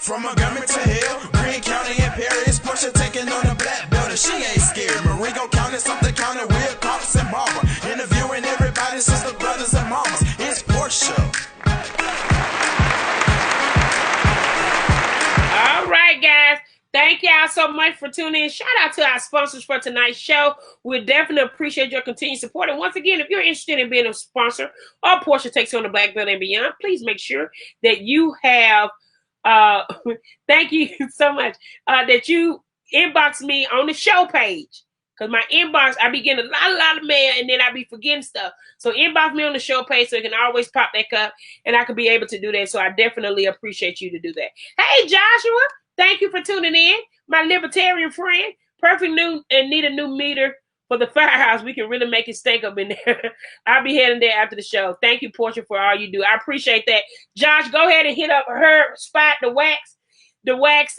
From Montgomery to Hill, Green County and Perry, it's Portia taking on the Blackbelt, and she ain't scared. Marengo County, something county, Will, Cops, and Barbara. Interviewing everybody, sister, brothers, and mamas. It's Portia. All right, guys. Thank y'all so much for tuning in. Shout out to our sponsors for tonight's show. We definitely appreciate your continued support. And once again, if you're interested in being a sponsor or Portia Takes On the Blackbelt and Beyond, please make sure that you have, thank you so much, that you inbox me on the show page. Because my inbox, I be getting a lot of mail, and then I be forgetting stuff. So inbox me on the show page so it can always pop back up, and I can be able to do that. So I definitely appreciate you to do that. Hey, Joshua. Thank you for tuning in, my libertarian friend. Perfect new and need a new meter for the firehouse. We can really make it stink up in there. I'll be heading there after the show. Thank you, Portia, for all you do. I appreciate that. Josh, go ahead and hit up her spot, the wax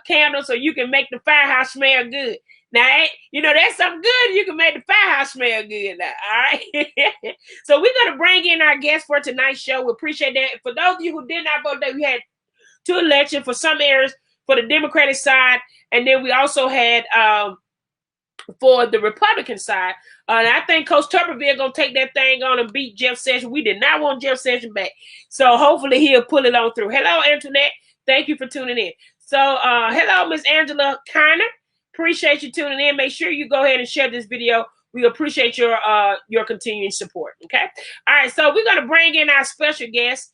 candle, so you can make the firehouse smell good. Now, you know, that's something good. You can make the firehouse smell good now, all right? So we're going to bring in our guest for tonight's show. We appreciate that. For those of you who did not vote, we had 2 elections for some areas for the Democratic side, and then we also had for the Republican side. And I think Coach Tuberville gonna take that thing on and beat Jeff Sessions. We did not want Jeff Sessions back, so hopefully he'll pull it on through. Hello, Antoinette. Thank you for tuning in. So, hello, Miss Angela Kiner. Appreciate you tuning in. Make sure you go ahead and share this video. We appreciate your continuing support. Okay. All right. So we're gonna bring in our special guest.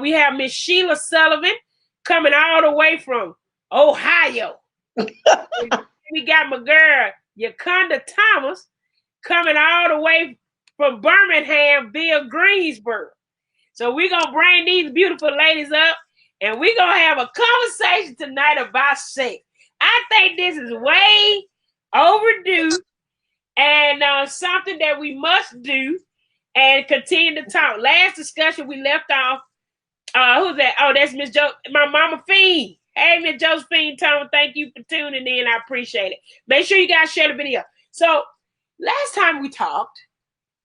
We have Miss Shelia Sullivan coming all the way from Ohio. We got my girl, Yukon Thomas, coming all the way from Birmingham via Greensboro. So we're going to bring these beautiful ladies up, and we're going to have a conversation tonight about sex. I think this is way overdue and something that we must do and continue to talk. Last discussion we left off, who's that? Oh, that's Miss Jo, my mama Fiend. Hey, Miss Josephine Thomas, thank you for tuning in. I appreciate it. Make sure you guys share the video. So last time we talked,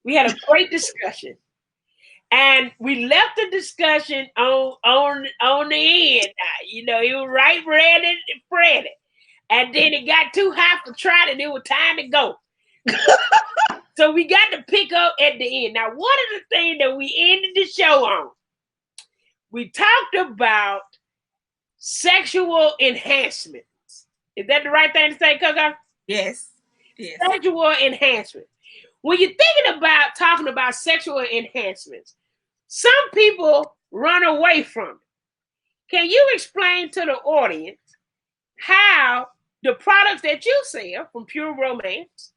we had a great discussion, and we left the discussion on the end. You know, it was right, ready, and Freddy, and then it got too hot for trying, and it was time to go. So we got to pick up at the end. Now, one of the things that we ended the show on, we talked about sexual enhancements. Is that the right thing to say, Coco? Yes. Yes. Sexual enhancement. When you're thinking about talking about sexual enhancements, some people run away from it. Can you explain to the audience how the products that you sell from Pure Romance,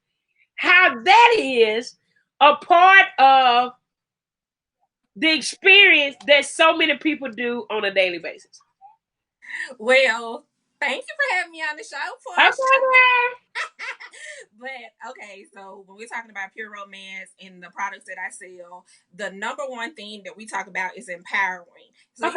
how that is a part of the experience that so many people do on a daily basis? Well, thank you for having me on the show, Portia. But okay, so when we're talking about Pure Romance and the products that I sell, the number one thing that we talk about is empowering. So you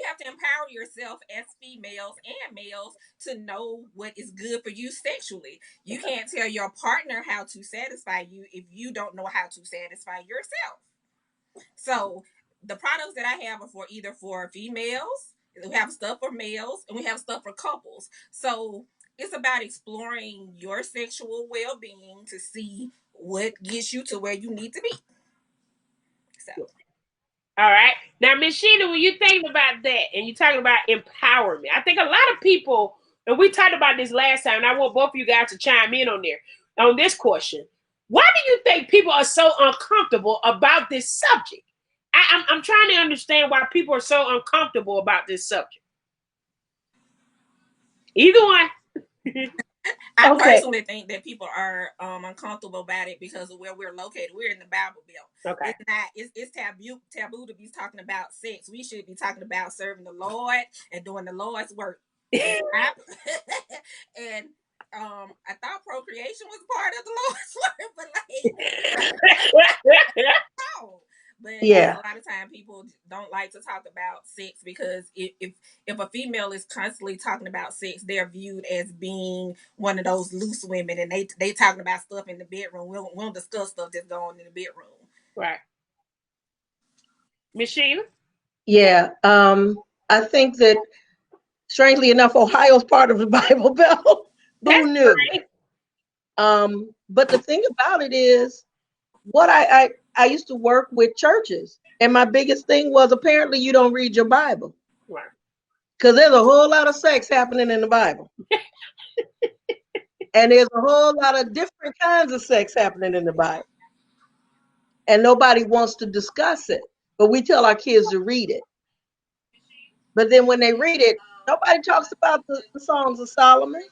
have to empower yourself as females and males to know what is good for you sexually. You can't tell your partner how to satisfy you if you don't know how to satisfy yourself. So the products that I have are for either for females. We have stuff for males, and we have stuff for couples. So it's about exploring your sexual well-being to see what gets you to where you need to be. So, all right. Now, Miss Shelia, when you think about that and you're talking about empowerment, I think a lot of people, and we talked about this last time, and I want both of you guys to chime in on this question. Why do you think people are so uncomfortable about this subject? I'm trying to understand why people are so uncomfortable about this subject. Either one. I personally think that people are uncomfortable about it because of where we're located. We're in the Bible Belt. Okay. It's taboo to be talking about sex. We should be talking about serving the Lord and doing the Lord's work. And I thought procreation was part of the Lord's work, but no. But yeah, a lot of time people don't like to talk about sex because if a female is constantly talking about sex, they're viewed as being one of those loose women, and they talking about stuff in the bedroom. We don't discuss stuff that's going on in the bedroom. Right. Miss Shelia? Yeah, I think that Strangely enough, Ohio's part of the Bible Belt. Who knew? Right. But the thing about it is, what I used to work with churches, and my biggest thing was apparently you don't read your Bible. Right. Because there's a whole lot of sex happening in the Bible. And there's a whole lot of different kinds of sex happening in the Bible. And nobody wants to discuss it. But we tell our kids to read it. But then when they read it, nobody talks about the Songs of Solomon.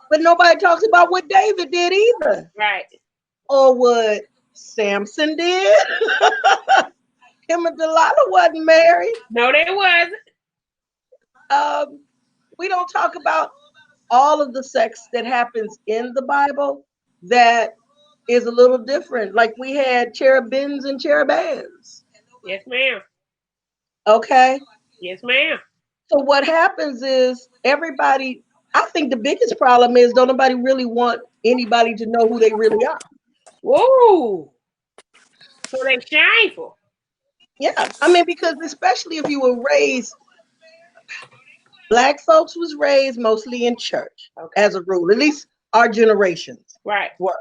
But nobody talks about what David did either. Right. Or what Samson did. Him and Delilah wasn't married. No, they wasn't. We don't talk about all of the sex that happens in the Bible that is a little different. Like we had cherubims and cherubins. Yes, ma'am. Okay. Yes, ma'am. So what happens is everybody, I think the biggest problem is don't nobody really want anybody to know who they really are. Whoa. So they shameful. Yeah. I mean, because especially if you were raised, Black folks was raised mostly in church, Okay. as a rule, at least our generations Right. were.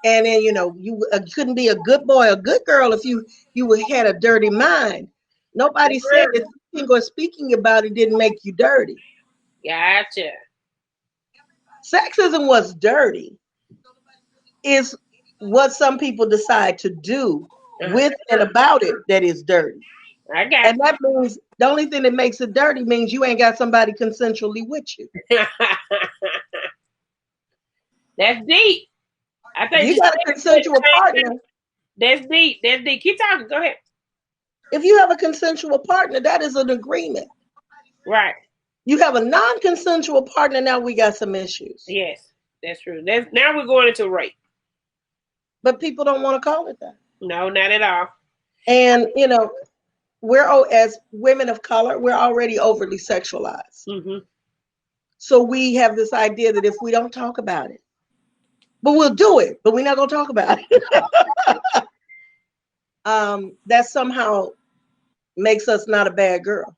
And then, you know, you couldn't be a good boy or good girl if you had a dirty mind. Nobody said that thinking or speaking about it didn't make you dirty. Gotcha. Sexism was dirty. Is what some people decide to do with and about it that is dirty. I got And that means the only thing that makes it dirty means you ain't got somebody consensually with you. That's deep. I think If you got a consensual partner. That's deep. That's deep. Keep talking. Go ahead. If you have a consensual partner, that is an agreement. Right. You have a non-consensual partner, now we got some issues. Yes, that's true. Now we're going into rape. But people don't want to call it that. No, not at all. And, you know, as women of color, we're already overly sexualized. Mm-hmm. So we have this idea that if we don't talk about it, but we'll do it, but we're not going to talk about it. That somehow makes us not a bad girl.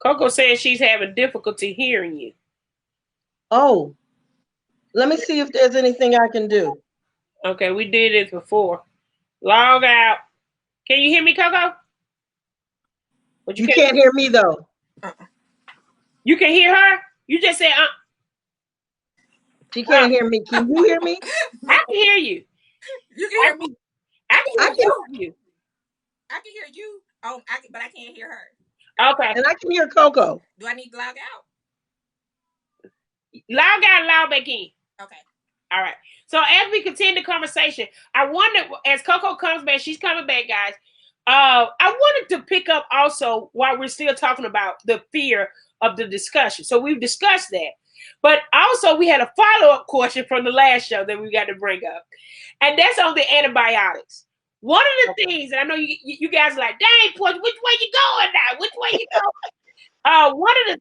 Coco says she's having difficulty hearing you. Oh, let me see if there's anything I can do. Okay, we did this before. Log out. Can you hear me, Coco? But you can't hear me, though. You can hear her? You just said, She can't hear me. Can you hear me? I can hear you. You can hear me. I can hear you. I can hear you. Oh, but I can't hear her. Okay. And I can hear Coco. Do I need to log out? Log out and log back in. Okay. All right. So as we continue the conversation, I wonder, as Coco comes back, she's coming back, guys. I wanted to pick up also while we're still talking about the fear of the discussion. So we've discussed that. But also we had a follow-up question from the last show that we got to bring up. And that's on the antibiotics. One of the things, and I know you guys are like, dang, Portia, which way you going now? Which way you going? One of the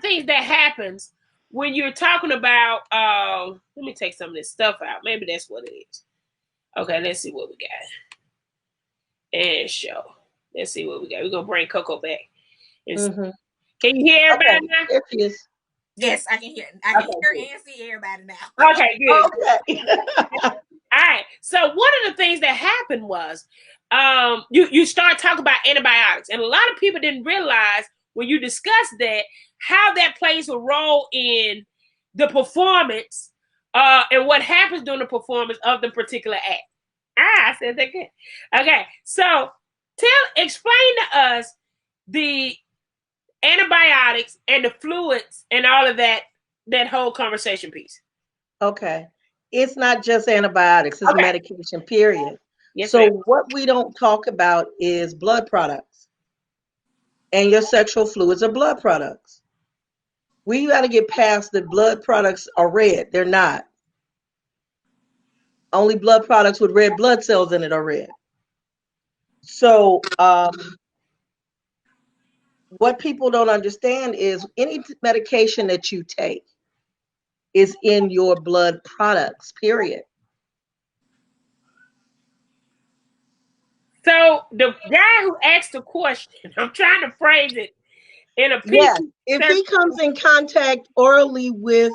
things that happens when you're talking about, let me take some of this stuff out. Maybe that's what it is. Okay, let's see what we got. And show. Let's see what we got. We're going to bring Coco back. Mm-hmm. Can you hear everybody now? There she is. Yes, I can hear. I can hear and see everybody now. Okay, good. Okay. All right. So one of the things that happened was you start talking about antibiotics. And a lot of people didn't realize when you discussed that, how that plays a role in the performance and what happens during the performance of the particular act. I said that good. Okay. So explain to us the antibiotics and the fluids and all of that whole conversation piece. Okay. It's not just antibiotics, it's medication, period. Yes, so ma'am. What we don't talk about is blood products. And your sexual fluids are blood products. We got to get past the blood products are red. They're not. Only blood products with red blood cells in it are red. So what people don't understand is any medication that you take is in your blood products, period. So the guy who asked the question, I'm trying to phrase it in a Yes, if he comes in contact orally with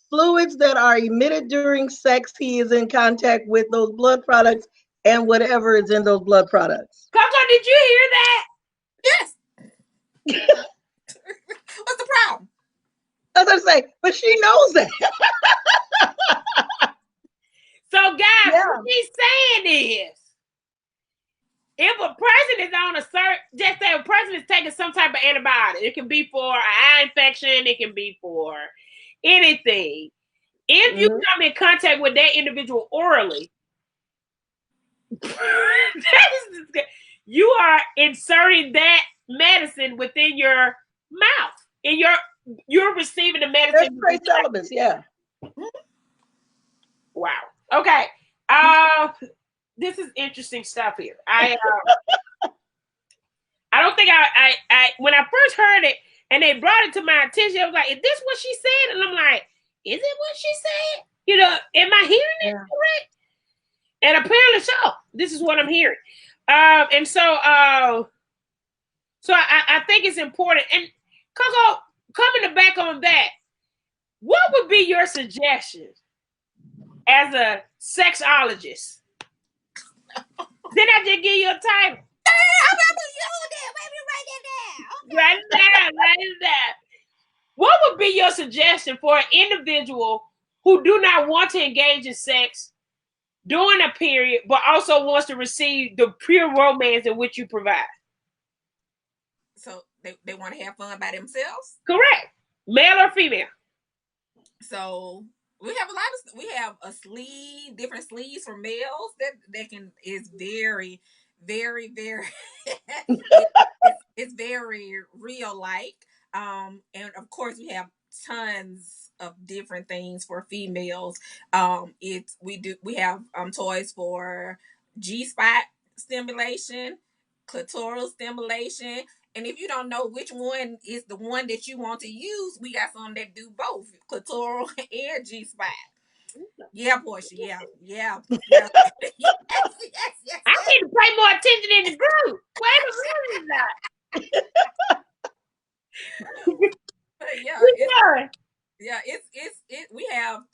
fluids that are emitted during sex, he is in contact with those blood products and whatever is in those blood products. Coco, did you hear that? Yes. What's the problem? As I say, but she knows that. So, guys, what he's saying is, if a person is on a certain, just say a person is taking some type of antibiotic, it can be for an eye infection, it can be for anything. If you come in contact with that individual orally, you are inserting that medicine within your mouth. You're receiving the medicine. There's trace elements, yeah. Wow. Okay. This is interesting stuff here. I don't think I when I first heard it and they brought it to my attention, I was like, is this what she said? And I'm like, is it what she said? You know, am I hearing it correct? And apparently so. This is what I'm hearing. And so I think it's important. And Coco, coming back on that, what would be your suggestions as a sexologist? Did I just give you a title? I'm about to use that. Let me write that down. Write it down. What would be your suggestion for an individual who do not want to engage in sex during a period, but also wants to receive the pure romance in which you provide? So they want to have fun by themselves? Correct. Male or female? So we have a sleeve, different sleeves for males that is very, very, very it's very real like. And of course we have tons of different things for females. We have toys for G-spot stimulation, clitoral stimulation. And if you don't know which one is the one that you want to use, we got some that do both, clitoral and G-spot. Yeah, Portia. Yeah. Yes. I need to pay more attention in the group. Where the room is that?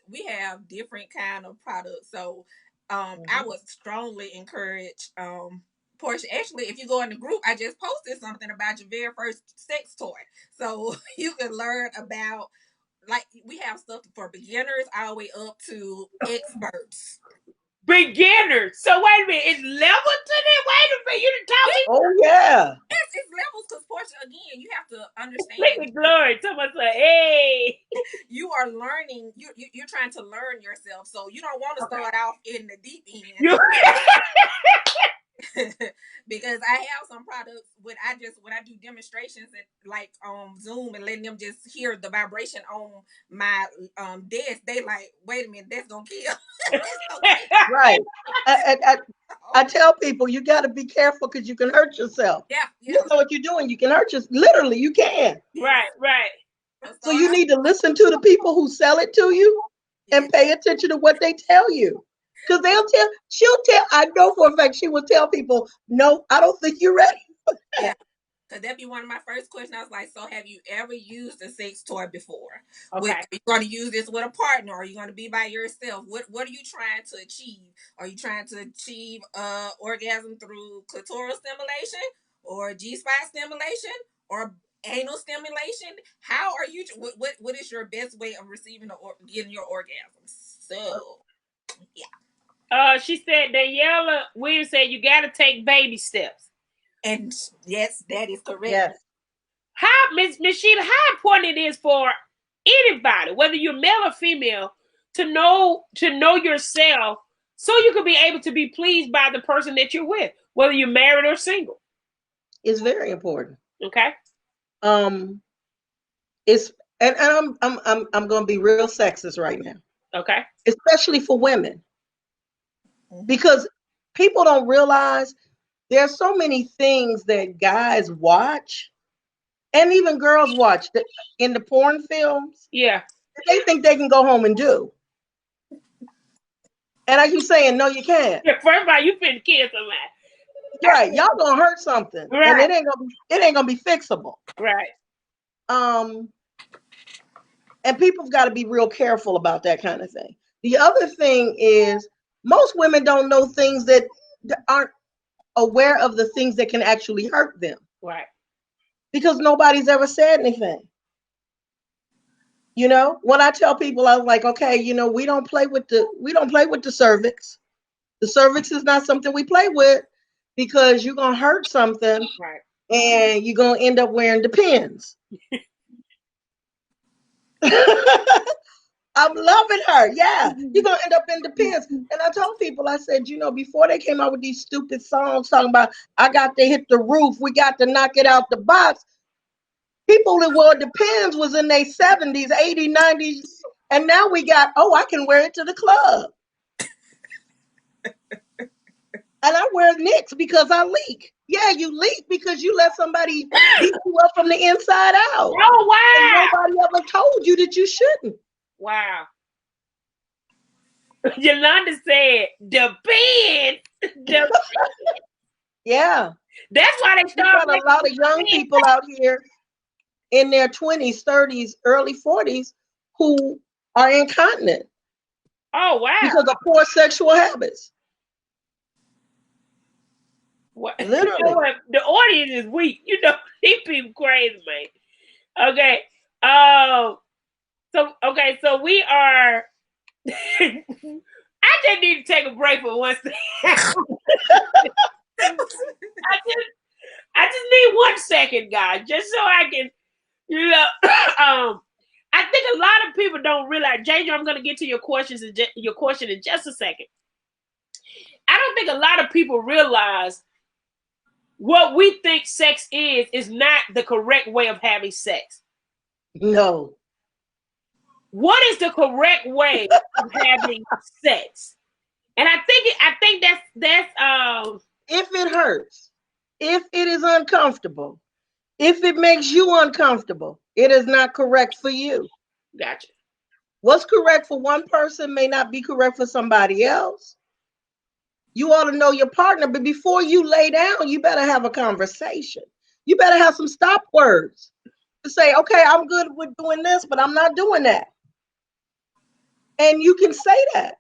We have different kind of products. So I would strongly encourage Portia. Actually, if you go in the group, I just posted something about your very first sex toy, so you can learn about, like, we have stuff for beginners all the way up to experts. Beginners. So wait a minute, it's level to that? Wait a minute, you didn't tell me. Oh yeah. Yes, it's levels, because Portia, again, you have to understand. Look at glory. Someone say, hey. You are learning. You're trying to learn yourself, so you don't want to start off in the deep end. Because I have some products when I do demonstrations at, like, on Zoom, and letting them just hear the vibration on my desk, they like, wait a minute, that's gonna kill. Right. I tell people, you got to be careful because you can hurt yourself. Yeah. You know what you're doing. You can hurt yourself. Literally, you can. Right. So you need to listen to the people who sell it to you and pay attention to what they tell you. Because she'll tell, I know for a fact she will tell people, no, I don't think you're ready. Yeah. Because that'd be one of my first questions. I was like, so have you ever used a sex toy before? Okay. Are you going to use this with a partner? Or are you going to be by yourself? What are you trying to achieve? Are you trying to achieve orgasm through clitoral stimulation, or G-spot stimulation, or anal stimulation? How are you? What is your best way of receiving or getting your orgasms? So, yeah. She said, Daniela Williams said, you got to take baby steps. And yes, that is correct. Yes. How, Miss Shelia, how important it is for anybody, whether you're male or female, to know yourself, so you can be able to be pleased by the person that you're with, whether you're married or single. It's very important. Okay. It's and I'm going to be real sexist right now. Okay. Especially for women, because people don't realize there's so many things that guys watch, and even girls watch in the porn films. Yeah. They think they can go home and do. And I keep saying, no, you can't. Yeah, first of all, you finna kill somebody. Right. Y'all gonna hurt something. Right. And it ain't gonna be fixable. Right. And people've got to be real careful about that kind of thing. The other thing is most women don't know things that aren't aware of the things that can actually hurt them. Right. Because nobody's ever said anything. You know, when I tell people, I was like, okay, you know, we don't play with the cervix. The cervix is not something we play with because you're gonna hurt something, right, and you're gonna end up wearing Depends. I'm loving her. Yeah, you're gonna end up in Depends. And I told people, I said, you know, before they came out with these stupid songs talking about I got to hit the roof, we got to knock it out the box. People that wore Depends was in their 70s, 80s, 90s, and now we got, oh, I can wear it to the club. And I wear Knicks because I leak. Yeah, you leak because you let somebody beat you up from the inside out. Oh, wow. And nobody ever told you that you shouldn't. Wow. Yolanda said, Depends. Yeah. That's why they started. Got a lot of young people out here in their 20s, 30s, early 40s who are incontinent. Oh, wow. Because of poor sexual habits. What? Literally. You know what? The audience is weak. You know, these people crazy, man. Okay. So we are I just need to take a break for one second. I just need 1 second, guys, just so I can, you know, I think a lot of people don't realize, JJ, I'm going to get to your question in just a second. I don't think a lot of people realize what we think sex is not the correct way of having sex. No. What is the correct way of having sex? And I think that's if it hurts, if it is uncomfortable, if it makes you uncomfortable, it is not correct for you. Gotcha. What's correct for one person may not be correct for somebody else. You ought to know your partner, but before you lay down, you better have a conversation. You better have some stop words to say, okay, I'm good with doing this, but I'm not doing that. And you can say that.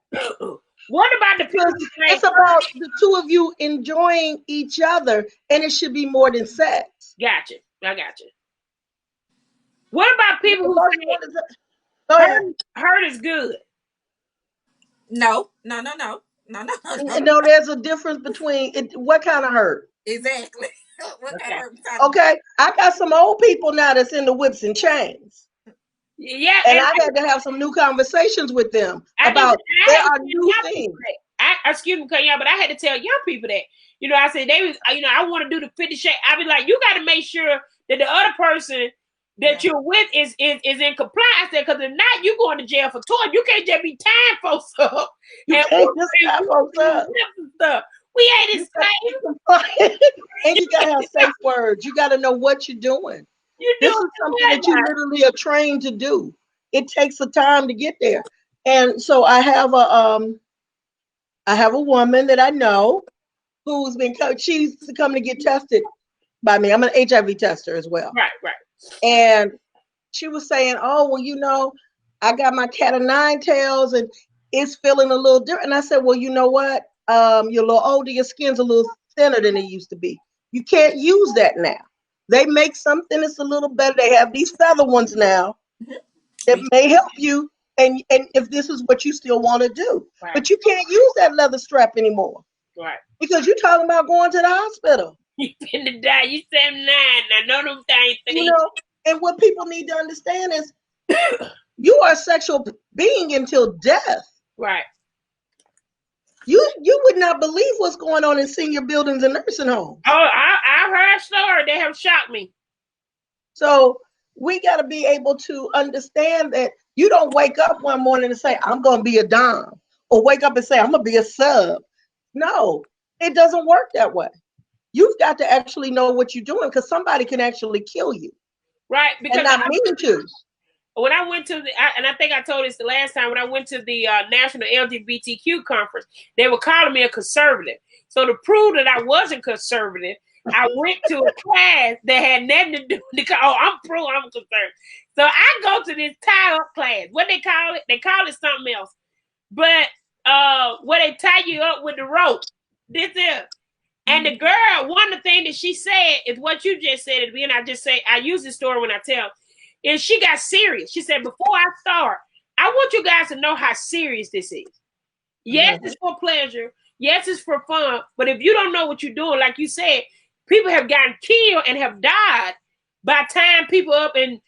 What about the people? It's about the two of you enjoying each other, and it should be more than sex. Gotcha. I got you. What about people who say hurt is good? No. No, there's a difference between it. What kind of hurt? Exactly. What kind of hurt? Okay, I got some old people now that's in the whips and chains. Yeah, and I had to have some new conversations with them about there are new things. Excuse me, Kenya, but I had to tell young people that. You know, I said they was, you know, I want to do the 50 shake. I be like, you got to make sure that the other person that you're with is in compliance. I said, because if not, you going to jail for tour. You can't just be tying folks up. You can't just tie folks up. Stuff. We ain't insane. And you gotta have safe words. You gotta know what you're doing. This is something that you literally are trained to do. It takes a time to get there. And so I have a woman that I know who's been she's coming to get tested by me. I'm an HIV tester as well. Right. And she was saying, oh, well, you know, I got my cat of nine tails and it's feeling a little different. And I said, well, you know what? You're a little older, your skin's a little thinner than it used to be. You can't use that now. They make something that's a little better. They have these feather ones now that may help you. And if this is what you still want to do, but you can't use that leather strap anymore. Right. Because you're talking about going to the hospital. You finna die. You 79. I know them things. You know, and what people need to understand is you are a sexual being until death. Right. You would not believe what's going on in senior buildings and nursing homes. Oh, I've heard stories that have shocked me. So we got to be able to understand that you don't wake up one morning and say, I'm going to be a dom, or wake up and say, I'm going to be a sub. No, it doesn't work that way. You've got to actually know what you're doing, because somebody can actually kill you. Right. Because and I mean to. When I went to and I think I told this the last time, when I went to the National LGBTQ conference, they were calling me a conservative. So to prove that I wasn't conservative, I went to a class that had nothing to do with I'm conservative. So I go to this tie-up class. What they call it? They call it something else. But where they tie you up with the rope. This is. And the girl, one of the things that she said is what you just said at the beginning. I use this story when I tell. And she got serious. She said, before I start, I want you guys to know how serious this is. Yes, it's for pleasure. Yes, it's for fun. But if you don't know what you're doing, like you said, people have gotten killed and have died by tying people up and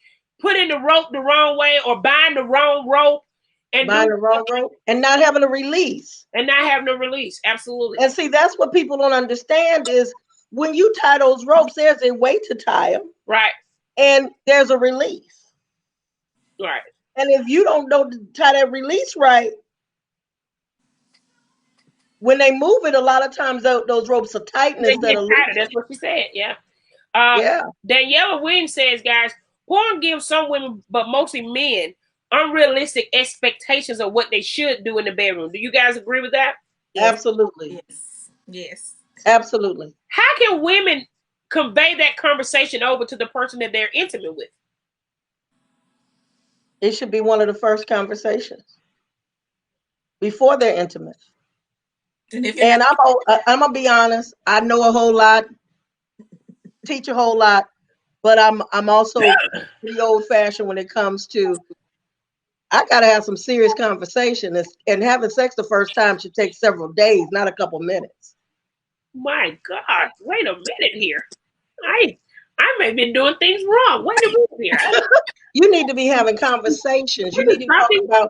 putting the rope the wrong way or buying the wrong rope. And buying the wrong rope and not having a release. And not having a release. Absolutely. And see, that's what people don't understand is when you tie those ropes, there's a way to tie them. Right. And there's a release. Right. And if you don't know to tie that release right, when they move it, a lot of times those ropes are tight instead of loose. That's what she said. Yeah. Yeah. Daniela Williams says, guys, porn gives some women, but mostly men, unrealistic expectations of what they should do in the bedroom. Do you guys agree with that? Yes. Absolutely. Yes. Absolutely. How can women convey that conversation over to the person that they're intimate with? It should be one of the first conversations before they're intimate. And I'm gonna be honest. I know a whole lot, teach a whole lot, but I'm also pretty old fashioned when it comes to. I gotta have some serious conversation, and having sex the first time should take several days, not a couple minutes. My God, wait a minute here. I may have been doing things wrong. Wait a minute here. You need to be having conversations. You need to talk about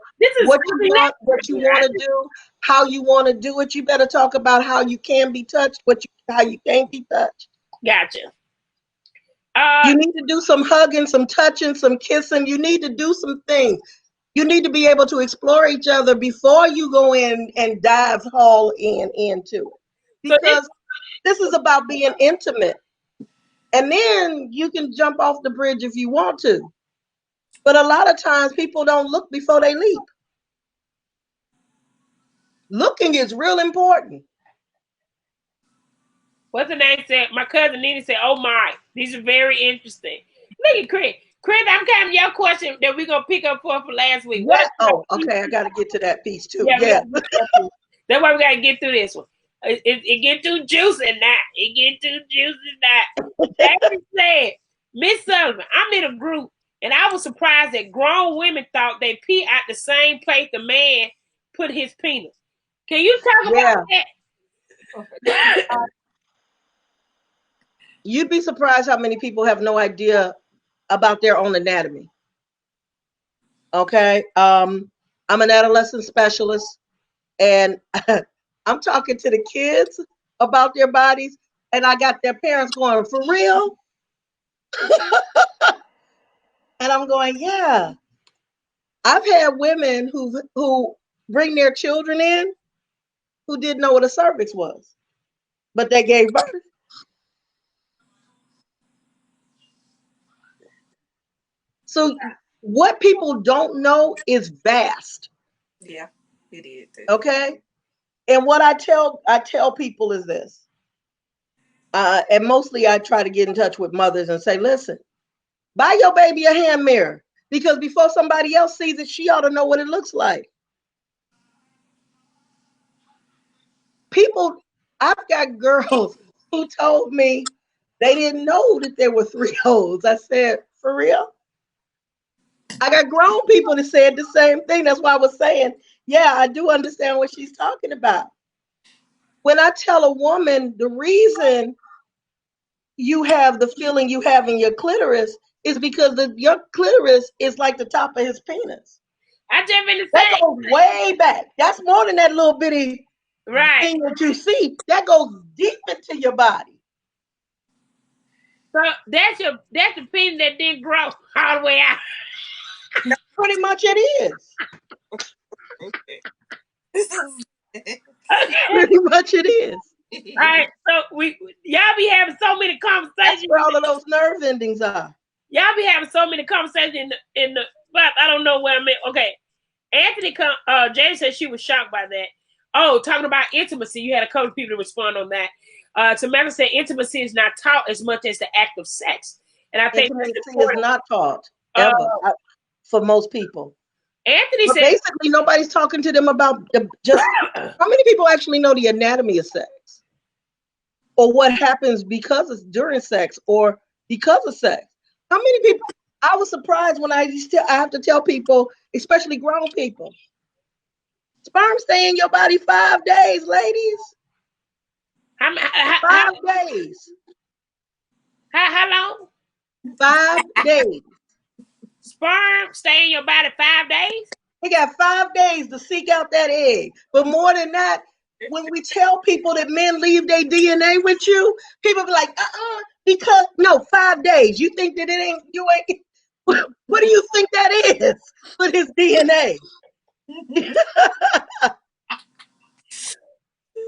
what you want to do, how you want to do it. You better talk about how you can be touched, how you can't be touched. Gotcha. You need to do some hugging, some touching, some kissing. You need to do some things. You need to be able to explore each other before you go in and dive all into it. Because this is about being intimate. And then you can jump off the bridge if you want to. But a lot of times people don't look before they leap. Looking is real important. What's the name said? My cousin Nina said, oh my, these are very interesting. Look at Chris. Chris, I'm kind of your question that we're going to pick up for last week. Oh, okay. I got to get to that piece too. Yeah. That's why we got to get through this one. It get too juicy now. It get too juicy now. That said, Miss Sullivan, I'm in a group, and I was surprised that grown women thought they pee at the same place the man put his penis. Can you talk about that? You'd be surprised how many people have no idea about their own anatomy. Okay. I'm an adolescent specialist, and I'm talking to the kids about their bodies, and I got their parents going, for real? And I'm going, yeah. I've had women who bring their children in who didn't know what a cervix was, but they gave birth. So what people don't know is vast. Yeah, it is. Okay. And what I tell people is this, and mostly I try to get in touch with mothers and say, listen, buy your baby a hand mirror, because before somebody else sees it, she ought to know what it looks like. I've got girls who told me they didn't know that there were 3 holes. I said, for real? I got grown people that said the same thing. That's why I was saying, yeah, I do understand what she's talking about. When I tell a woman the reason you have the feeling you have in your clitoris is because your clitoris is like the top of his penis. I just been to that goes way back. That's more than that little bitty thing that you see. That goes deep into your body. So that's the penis that didn't grow all the way out. Pretty much it is. Pretty much it is. All right, so y'all be having so many conversations. That's where all of those nerve endings are. Y'all be having so many conversations in the but I don't know where I'm at. Okay. Anthony Jane said she was shocked by that. Oh, talking about intimacy, you had a couple of people to respond on that. Samantha said intimacy is not taught as much as the act of sex. And I think intimacy is not taught ever for most people. Anthony but said basically nobody's talking to them about just how many people actually know the anatomy of sex or what happens because it's during sex or because of sex. How many people? I was surprised when I have to tell people, especially grown people, sperm stay in your body 5 days, ladies. 5 days. How long? 5 days. Sperm stay in your body 5 days? They got 5 days to seek out that egg. But more than that, when we tell people that men leave their DNA with you, people be like, because no, 5 days. You think that it ain't, you ain't, what do you think that is with his DNA?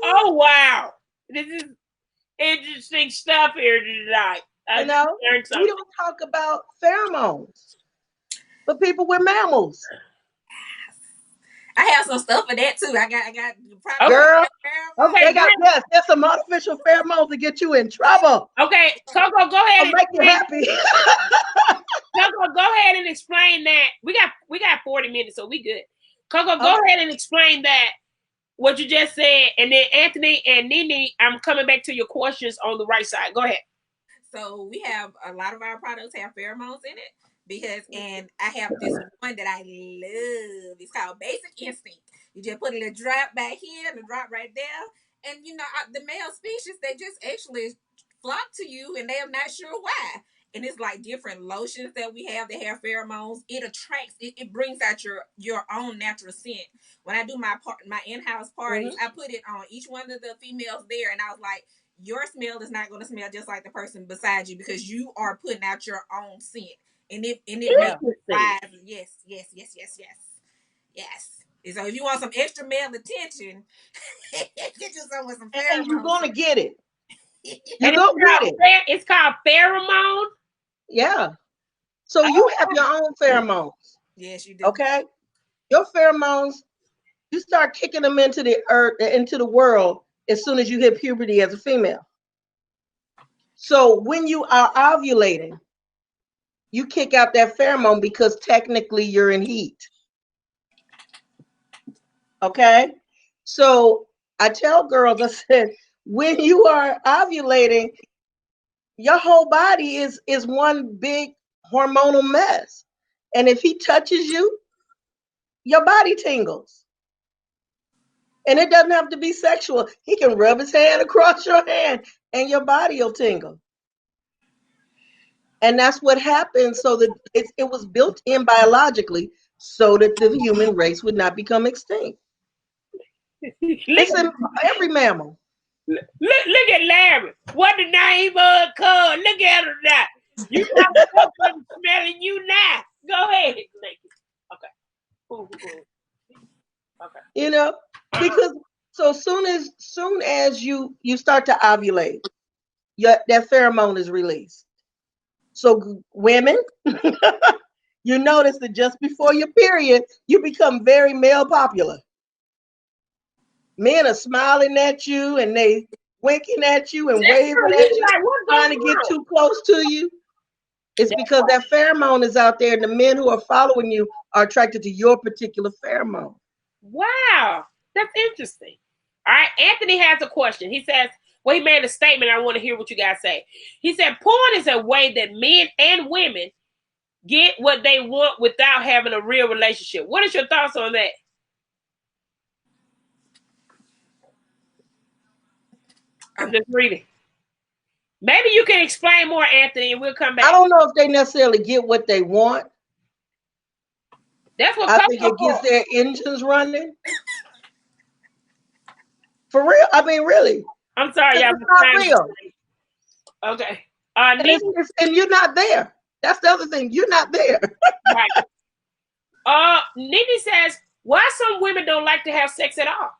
Oh, wow. This is interesting stuff here tonight. You know, we don't talk about pheromones, but people with mammals. I have some stuff for that too. I got girl. Okay, they got there's some artificial pheromones to get you in trouble. Okay, Coco, go ahead. I'll make you happy. Coco, go ahead and explain that. We got 40 minutes, so we good. Coco, go ahead and explain that what you just said, and then Anthony and Nene, I'm coming back to your questions on the right side. Go ahead. So we have a lot of our products have pheromones in it. And I have this one that I love. It's called Basic Instinct. You just put a little drop back here and a drop right there. And, you know, the male species, they just actually flock to you and they're not sure why. And it's like different lotions that we have that have pheromones. It attracts, it brings out your own natural scent. When I do my in-house parties, I put it on each one of the females there. And I was like, your smell is not going to smell just like the person beside you because you are putting out your own scent. And it makes it rise. Yes. And so if you want some extra male attention, get you some with some pheromones. And you're gonna get it. You're gonna get it. It's called pheromone. Yeah. So you have your own pheromones. Yes, you do. Okay. Your pheromones, you start kicking them into the earth, into the world as soon as you hit puberty as a female. So when you are ovulating, you kick out that pheromone because technically you're in heat. Okay? So I tell girls, I said, when you are ovulating, your whole body is one big hormonal mess. And if he touches you, your body tingles. And it doesn't have to be sexual. He can rub his hand across your hand and your body will tingle. And that's what happened. So that it was built in biologically so that the human race would not become extinct. It's in every mammal. Look at Larry. What the name of cuz? Look at her now. You got smelling you now. Go ahead. Okay. Okay. You know, because so soon as you start to ovulate, that pheromone is released. So women, you notice that just before your period, you become very male popular. Men are smiling at you and they winking at you and waving at you, trying to get too close to you. It's because that pheromone is out there and the men who are following you are attracted to your particular pheromone. Wow, that's interesting. All right, Anthony has a question. He says, well, he made a statement. I want to hear what you guys say. He said, porn is a way that men and women get what they want without having a real relationship. What is your thoughts on that? I'm just reading. Maybe you can explain more, Anthony, and we'll come back. I don't know if they necessarily get what they want. That's what I think it gets their engines running. For real? I mean, really. I'm sorry, y'all. It's not real. Okay. And you're not there. That's the other thing. You're not there. Right. Nene says, why some women don't like to have sex at all?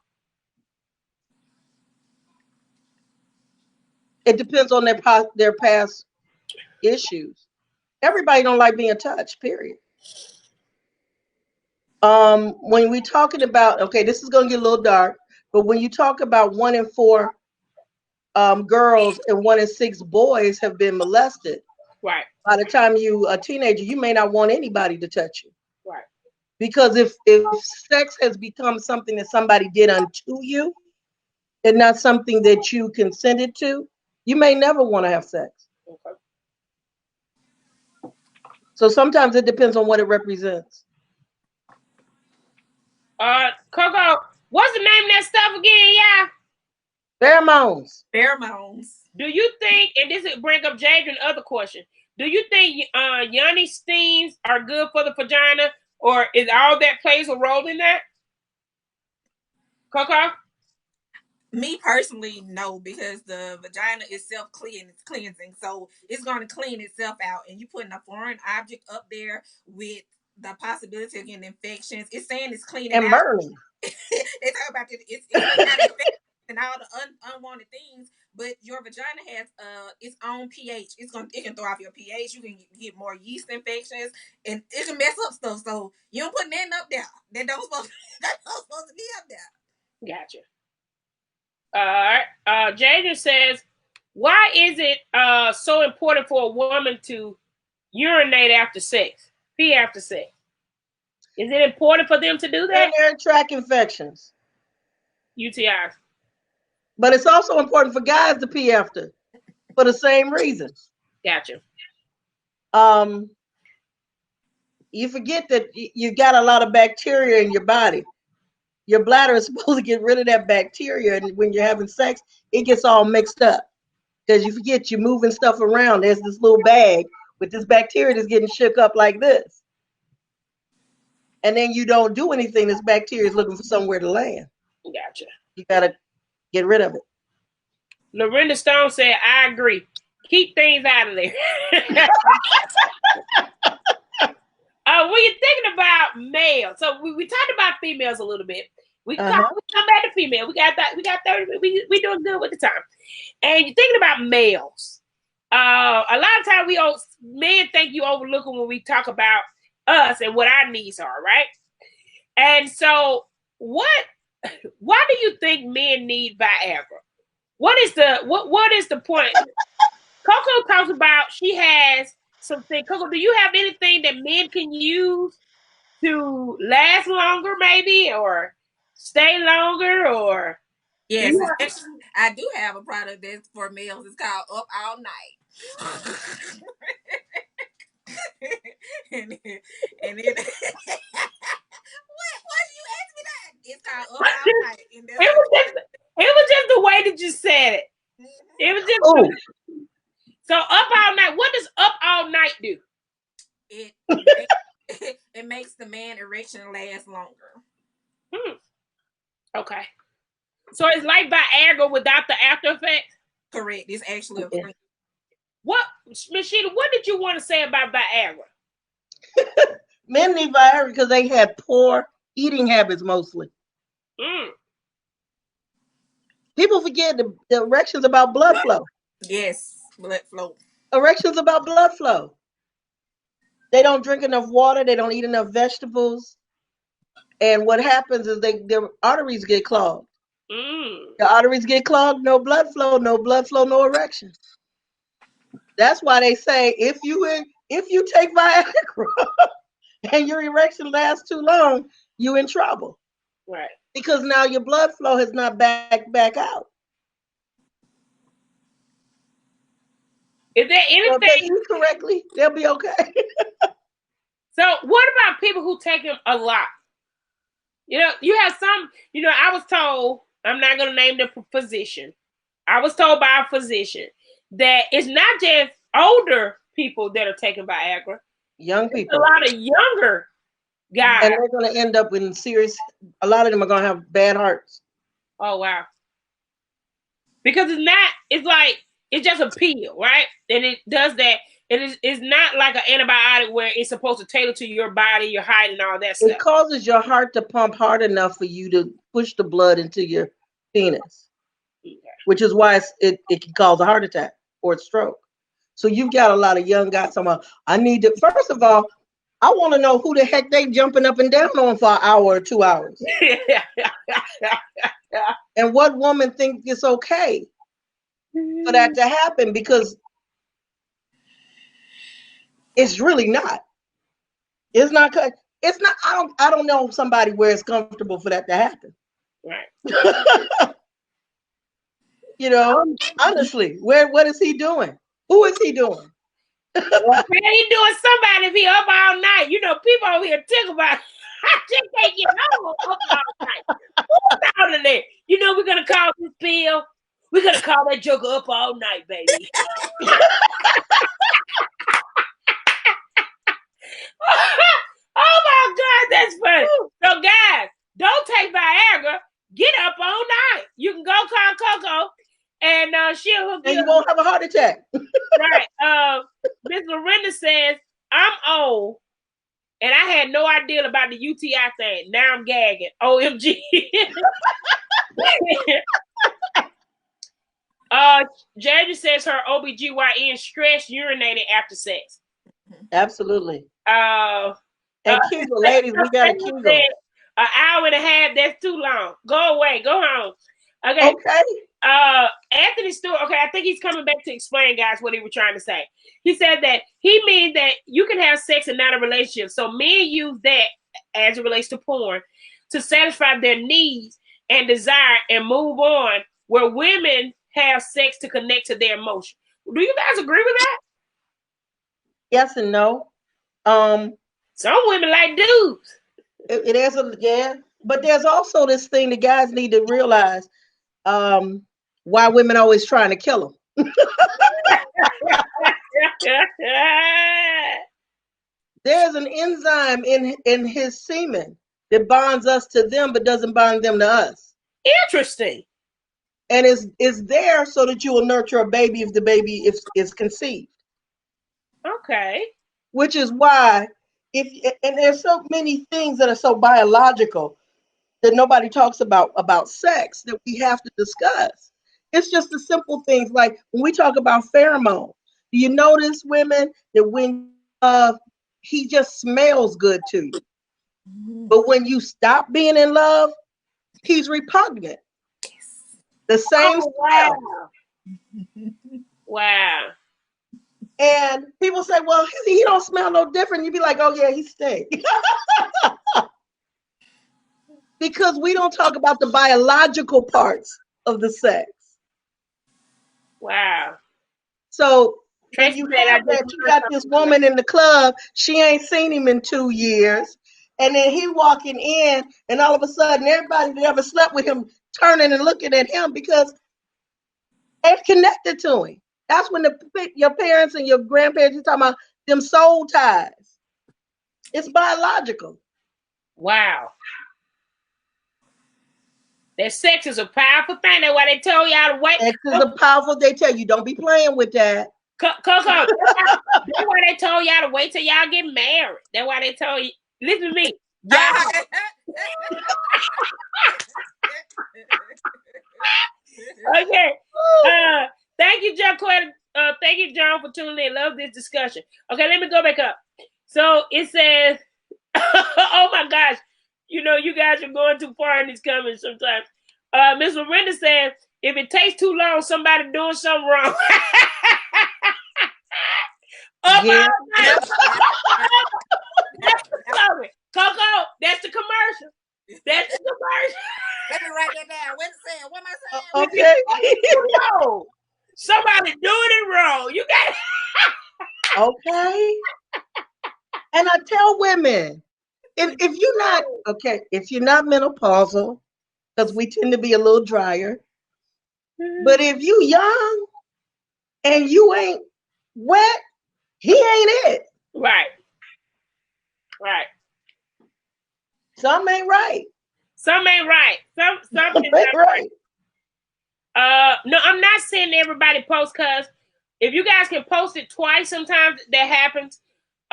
It depends on their past issues. Everybody don't like being touched, period. When we're talking about, okay, this is going to get a little dark, But when you talk about 1 in 4 girls and 1 in 6 boys have been molested, Right. by the time you a teenager, you may not want anybody to touch you. Right. Because if sex has become something that somebody did unto you and not something that you consented to, you may never want to have sex. Okay. So sometimes it depends on what it represents. Coco, what's the name of that stuff again, yeah? Pheromones. Pheromones. Do you think, and this will bring up Jade and other question, do you think yoni steams are good for the vagina, or is all that plays a role in that? Coco? Me personally, no, because the vagina is self-cleansing, so it's going to clean itself out, and you putting a foreign object up there with the possibility of getting infections. It's saying it's cleaning and out. burning. They talk about it's cleaning out infections and all the unwanted things, but your vagina has its own pH. It can throw off your pH. You can get more yeast infections, and it can mess up stuff. So you don't put nothing up there that don't supposed to be up there. Gotcha. All right. Jaden says, why is it so important for a woman to urinate after sex, pee after sex? Is it important for them to do that? Urinary tract infections. UTIs. But it's also important for guys to pee after for the same reasons. Gotcha. You forget that you got a lot of bacteria in your body. Your bladder is supposed to get rid of that bacteria, and when you're having sex, it gets all mixed up because you forget you're moving stuff around. There's this little bag with this bacteria that's getting shook up like this, and then you don't do anything. This bacteria is looking for somewhere to land. Gotcha. You gotta get rid of it. Lorinda Stone said, I agree. Keep things out of there. When you're thinking about males, so we talked about females a little bit. We come back to female. We got 30. We doing good with the time. And you're thinking about males. A lot of times men think you overlooking when we talk about us and what our needs are, right? And so why do you think men need Viagra? What is the point? Coco talks about she has something. Coco, do you have anything that men can use to last longer, maybe, or stay longer, or? Yes, I do have a product that's for males. It's called Up All Night. and it what do you ask me that? It's called Up All Night. It was just the way that you said it. It was just so Up All Night. What does Up All Night do? It makes the man erection last longer. Okay. So it's like Viagra without the after effects? Correct. It's actually a cream. What, Ms. Shelia, what did you want to say about Viagra? Men need Viagra because they had poor eating habits mostly. People forget the erections about blood flow. Yes, blood flow. Erections about blood flow. They don't drink enough water. They don't eat enough vegetables. And what happens is their arteries get clogged. The arteries get clogged, no blood flow, no erection. That's why they say if you take Viagra and your erection lasts too long, you're in trouble. Right. Because now your blood flow has not back out. Is there anything? If they eat correctly, they'll be okay. So what about people who take them a lot? You have some, I was told, I'm not going to name the physician. I was told by a physician that it's not just older people that are taking Viagra. Young people. A lot of younger guys. And they're going to end up in a lot of them are going to have bad hearts. Oh, wow. Because it's just a pill, right? And it does that. It's not like an antibiotic where it's supposed to tailor to your body, your height, and all that stuff. It causes your heart to pump hard enough for you to push the blood into your penis, which is why it can cause a heart attack or a stroke. So you've got a lot of young guys talking about, I need to, first of all, I want to know who the heck they jumping up and down on for an hour or 2 hours. And what woman thinks it's okay for that to happen? Because it's really not. It's not. It's not. I don't know somebody where it's comfortable for that to happen. Right. You know, honestly, what is he doing? Who is he doing? Well, he doing somebody if he up all night. You know, people over here think about I just can't get over up all night. Who's out of there? You know, we're gonna call this bill. We're gonna call that joker up all night, baby. Oh my God, that's funny. So guys, don't take Viagra. Get up all night. You can go call Coco, and she'll hook you. And you won't have a heart attack. Right. Miss Lorinda says, I'm old, and I had no idea about the UTI thing. Now I'm gagging. OMG. Jaja says her OBGYN stress urinating after sex. Absolutely. And Kegel, ladies, we got a Kegel. An hour and a half, that's too long. Go away, go home. Okay. Anthony Stewart, okay, I think he's coming back to explain, guys, what he was trying to say. He said that he means that you can have sex and not a relationship. So men use that as it relates to porn to satisfy their needs and desire and move on, where women have sex to connect to their emotion. Do you guys agree with that? Yes and no. Some women like dudes. It is but there's also this thing the guys need to realize. Why women always trying to kill them. There's an enzyme in his semen that bonds us to them, but doesn't bond them to us. Interesting. And is there so that you will nurture a baby if the baby is conceived. Okay. Which is why and there's so many things that are so biological that nobody talks about sex that we have to discuss. It's just the simple things like when we talk about pheromones. Do you notice, women, that when he just smells good to you, but when you stop being in love, he's repugnant. The same smell. Wow. And people say, well, he don't smell no different. You'd be like, oh yeah, he stinks. Because we don't talk about the biological parts of the sex. Wow. So when you got this woman in the club, she ain't seen him in 2 years, and then he walking in, and all of a sudden everybody that ever slept with him turning and looking at him because they're connected to him. That's when your parents and your grandparents, you're talking about them soul ties. It's biological. Wow. That sex is a powerful thing. That's why they tell y'all to wait. Sex is a powerful. They tell you don't be playing with that. Coco, that's why they told y'all to wait till y'all get married. That's why they told you. Listen to me. Okay. Thank you, John. Thank you, John, for tuning in. Love this discussion. Okay, let me go back up. So it says, oh my gosh. You know, you guys are going too far in these comments sometimes. Miss Miranda said, if it takes too long, somebody doing something wrong. Yeah. That's the slogan. Coco, that's the commercial. That's the commercial. Let me write that down. What am I saying? Okay. No. Somebody doing it wrong. You got it. Okay. And I tell women, if you're not, if you're not menopausal, because we tend to be a little drier, but if you young and you ain't wet, he ain't it. Right. Right. Some ain't right. Some ain't right. Some ain't right. No, I'm not saying everybody post, because if you guys can post it twice, sometimes that happens.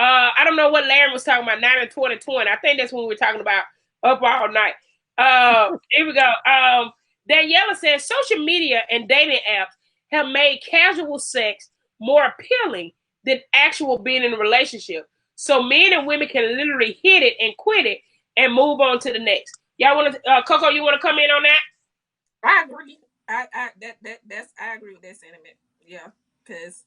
I don't know what Larry was talking about, 9 and 2020. I think that's when we were talking about up all night. Here we go. Daniela says social media and dating apps have made casual sex more appealing than actual being in a relationship. So men and women can literally hit it and quit it and move on to the next. Y'all want to, Coco, you want to come in on that? I agree. I agree with that sentiment. Yeah, because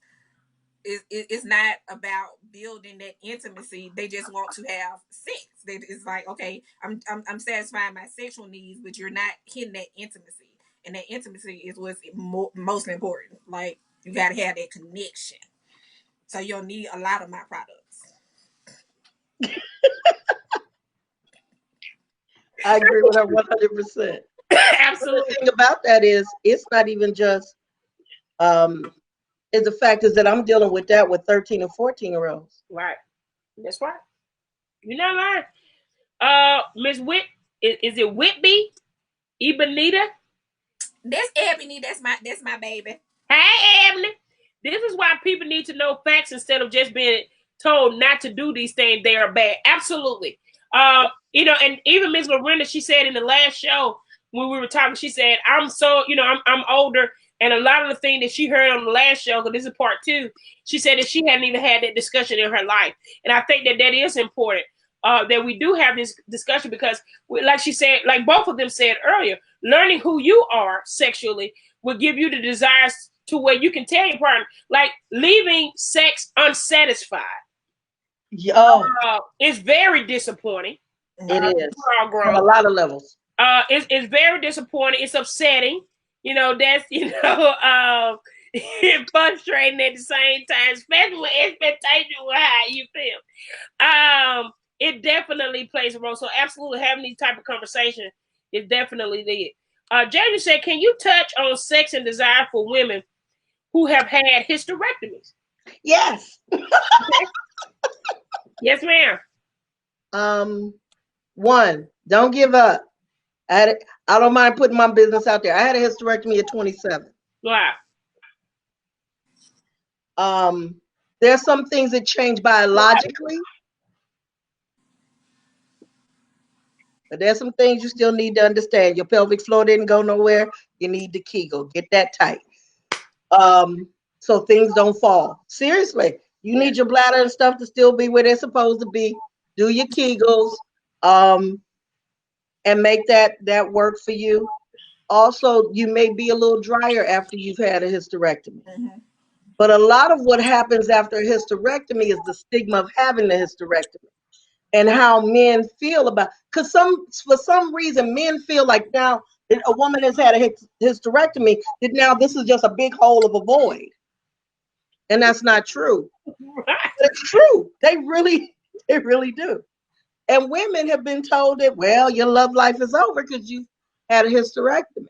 it's not about building that intimacy. They just want to have sex. It's like, okay, I'm satisfying my sexual needs, but you're not hitting that intimacy, and that intimacy is what's most important. Like, you got to have that connection. So you'll need a lot of my products. I agree with her 100%. Absolutely. The thing about that is, it's not even just is the fact is that I'm dealing with that with 13 and 14-year-olds. Right. That's right. You're not lying. Miss is it Whitby? Ebenita? That's Ebony. That's my baby. Hey, Ebony. This is why people need to know facts instead of just being told not to do these things. They are bad. Absolutely. And even Miss Lorinda, she said in the last show when we were talking, she said, I'm older. And a lot of the things that she heard on the last show, because this is part 2, she said that she hadn't even had that discussion in her life. And I think that is important, that we do have this discussion because, like she said, like both of them said earlier, learning who you are sexually will give you the desires to where you can tell your partner, like leaving sex unsatisfied. It's very disappointing. It is on a lot of levels. It's very disappointing. It's upsetting. That's frustrating at the same time, especially when expectations were high. You feel? It definitely plays a role. So absolutely having these type of conversation is definitely there. Jamie said, "Can you touch on sex and desire for women who have had hysterectomies?" Yes. Yes, ma'am. One, don't give up. I don't mind putting my business out there. I had a hysterectomy at 27. Wow. There's some things that change biologically, but there's some things you still need to understand. Your pelvic floor didn't go nowhere. You need the Kegel. Get that tight. So things don't fall. Seriously, you need your bladder and stuff to still be where they're supposed to be. Do your Kegels, and make that work for you. Also, you may be a little drier after you've had a hysterectomy. Mm-hmm. But a lot of what happens after a hysterectomy is the stigma of having the hysterectomy and how men feel about, because for some reason men feel like now that a woman has had a hysterectomy, that now this is just a big hole of a void. And that's not true. It's true. They really do. And women have been told that, well, your love life is over because you had a hysterectomy.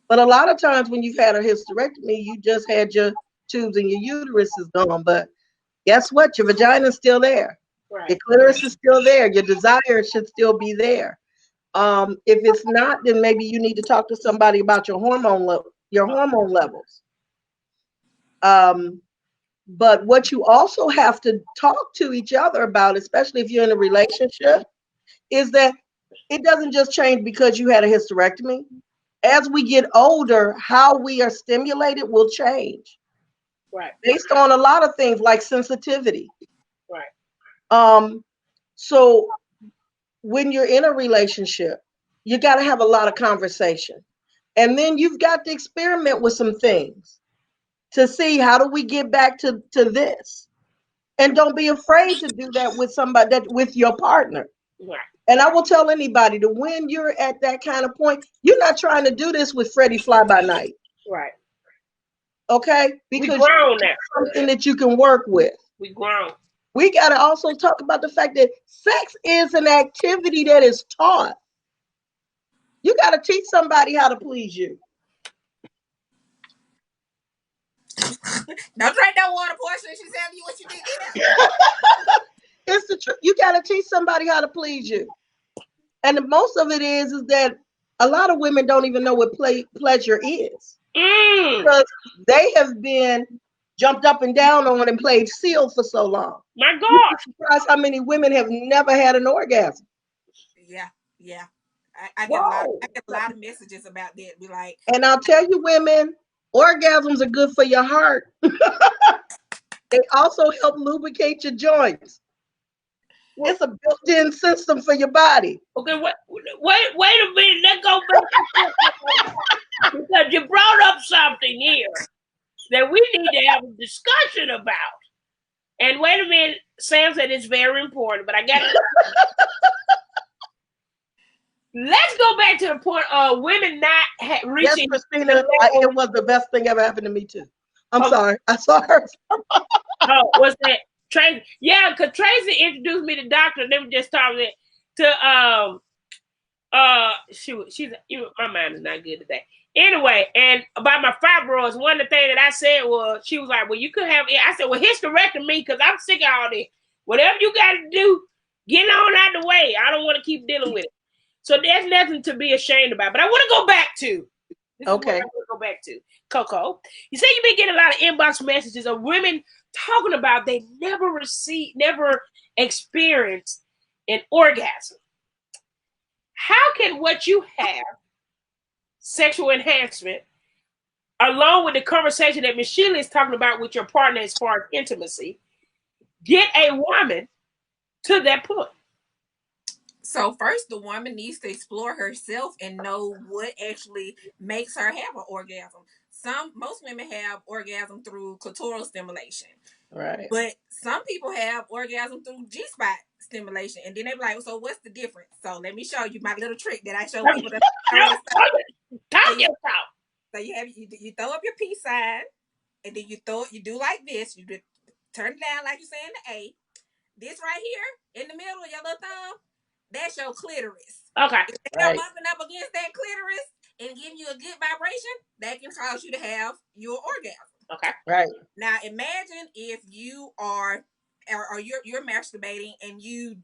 But a lot of times when you've had a hysterectomy, you just had your tubes and your uterus is gone. But guess what? Your vagina is still there. Right. Your clitoris is still there. Your desire should still be there. If it's not, then maybe you need to talk to somebody about your hormone levels. But what you also have to talk to each other about, especially if you're in a relationship, is that it doesn't just change because you had a hysterectomy. As we get older, how we are stimulated will change. Right. Based on a lot of things like sensitivity. Right. So when you're in a relationship, you got to have a lot of conversation. And then you've got to experiment with some things to see how do we get back to this. And don't be afraid to do that with somebody, with your partner. Right. And I will tell anybody that when you're at that kind of point, you're not trying to do this with Freddie Fly by Night. Right. Okay? Because we grown now. Something that you can work with. We grown. We got to also talk about the fact that sex is an activity that is taught. You got to teach somebody how to please you. Don't drink that water, Portia. She's telling you what you did. It's the truth. You got to teach somebody how to please you. And most of it is that a lot of women don't even know what pleasure is. Because they have been jumped up and down on and played seal for so long. My God. You're surprised how many women have never had an orgasm. Yeah. I get a lot of messages about that. Be like, and I'll tell you, women, orgasms are good for your heart. They also help lubricate your joints. It's a built-in system for your body. Okay, wait a minute. Let's go back because you brought up something here that we need to have a discussion about. And wait a minute, Sam said it's very important, but I got to. Let's go back to the point of women not reaching. Yes, Christina, it was the best thing ever happened to me too. I'm sorry. I saw her. What's that? Tracy? Yeah, because Tracy introduced me to doctor. They were just talking to she's my mind is not good today. Anyway, and about my fibroids, one of the things that I said was, she was like, well, you could have it. I said, well, hysterectomy me because I'm sick of all this. Whatever you got to do, get on out the way. I don't want to keep dealing with it. So there's nothing to be ashamed about. But I want to go back to. Okay. I want to go back to Coco. You say you've been getting a lot of inbox messages of women talking about they never experienced an orgasm. How can what you have, sexual enhancement, along with the conversation that Miss Shelia is talking about with your partner as far as intimacy, get a woman to that point? So first, the woman needs to explore herself and know what actually makes her have an orgasm. Most women have orgasm through clitoral stimulation, right? But some people have orgasm through G-spot stimulation, and then they be like, "So what's the difference?" So let me show you my little trick that I show people. So you throw up your peace sign, and then you do like this. You turn it down like you're saying the A. This right here in the middle of your little thumb. That's your clitoris. Okay. If they're bumping up against that clitoris and giving you a good vibration, that can cause you to have your orgasm. Okay. Right. Now imagine if you are or you're masturbating and you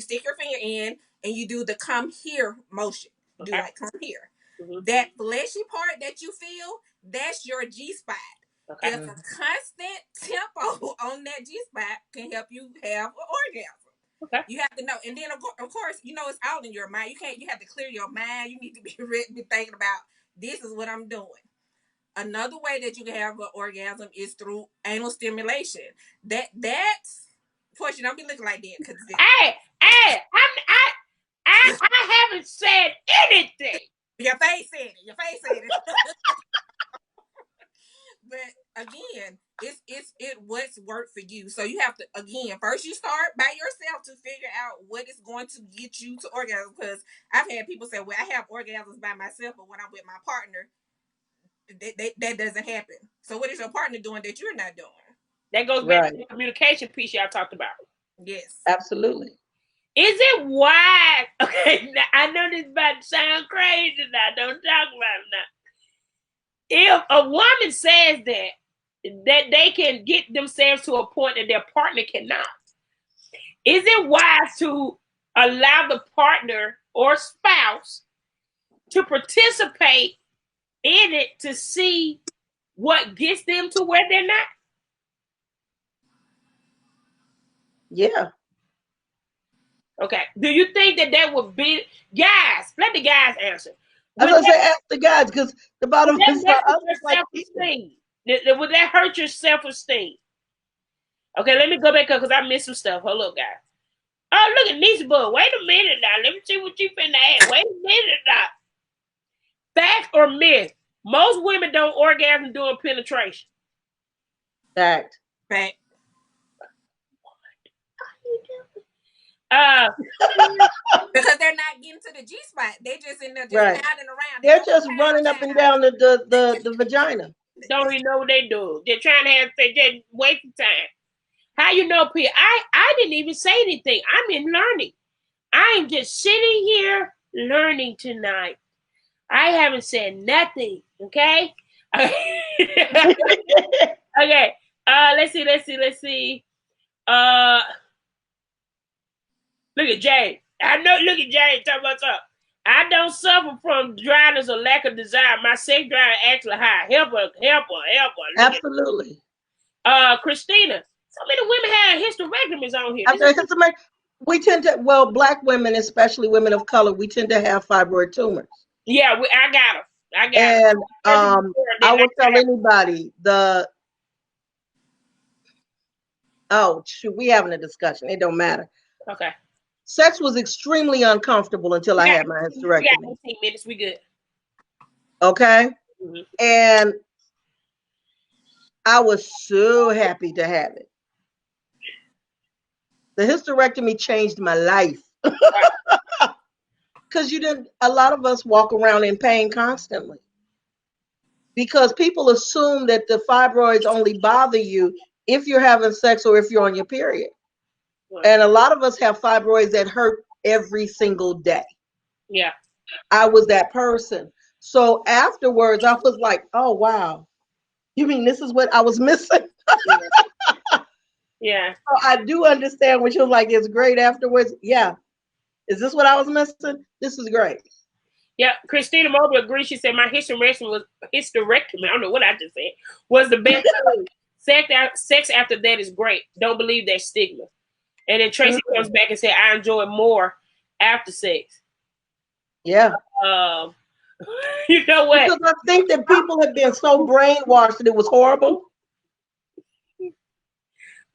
stick your finger in and you do the come here motion. Okay. Do like come here. Mm-hmm. That fleshy part that you feel, that's your G-spot. Okay. If a constant tempo on that G-spot can help you have an orgasm. Okay. You have to know, and then of course, it's all in your mind. You have to clear your mind. You need to be thinking about, this is what I'm doing. Another way that you can have an orgasm is through anal stimulation. That's Portia, don't be looking like that. Cause I haven't said anything. Your face said it. But again, it's what's worked for you. So you have to, again, first you start by yourself to figure out what is going to get you to orgasm. Because I've had people say, well, I have orgasms by myself, but when I'm with my partner, that doesn't happen. So what is your partner doing that you're not doing? That goes back to the communication piece y'all talked about. Yes. Absolutely. Is it wise? Okay, now, I know this about to sound crazy now. Don't talk about it now. If a woman says that they can get themselves to a point that their partner cannot, is it wise to allow the partner or spouse to participate in it to see what gets them to where they're not? Yeah. Okay. Do you think that would be, guys? Let the guys answer. I was gonna say ask the guys, because the bottom is self-esteem. Would that hurt your self-esteem? Okay, let me go back because I missed some stuff. Hold up, guys. Oh, look at Nisa Bug. Wait a minute now. Let me see what you finna add. Wait a minute now. Fact or myth? Most women don't orgasm during penetration. Fact. Fact. Because they're not getting to the G-spot. They're just in there just pounding around. They're just running up and down the vagina. Don't even know what they do. They're trying to have sex, just wasting time. How you know, P? I didn't even say anything. I'm in learning. I am just sitting here learning tonight. I haven't said nothing. Okay. Okay. Let's see. Look at Jay. Look at Jay. Talk about something. I don't suffer from dryness or lack of desire. My sex drive is actually high. Help her. Absolutely. Christina, so many women have hysterectomies on here. We tend to, Black women, especially women of color, we tend to have fibroid tumors. Yeah, I got them. And I will tell anybody we having a discussion. It don't matter. Okay. Sex was extremely uncomfortable until I had my We got hysterectomy. 15 minutes. We good. Okay. Mm-hmm. And I was so happy to have it. The hysterectomy changed my life. Because a lot of us walk around in pain constantly. Because people assume that the fibroids only bother you if you're having sex or if you're on your period. Right. And a lot of us have fibroids that hurt every single day. Yeah. I was that person. So afterwards, I was like, oh, wow. You mean this is what I was missing? Yeah. So I do understand what you're like. It's great afterwards. Yeah. Is this what I was missing? This is great. Yeah. Christina Mobile agrees. She said my hysterectomy. I don't know what I just said. Was the best thing. Sex after that is great. Don't believe that stigma. And then Tracy comes back and said, I enjoy more after sex. Yeah. You know what? Because I think that people have been so brainwashed that it was horrible.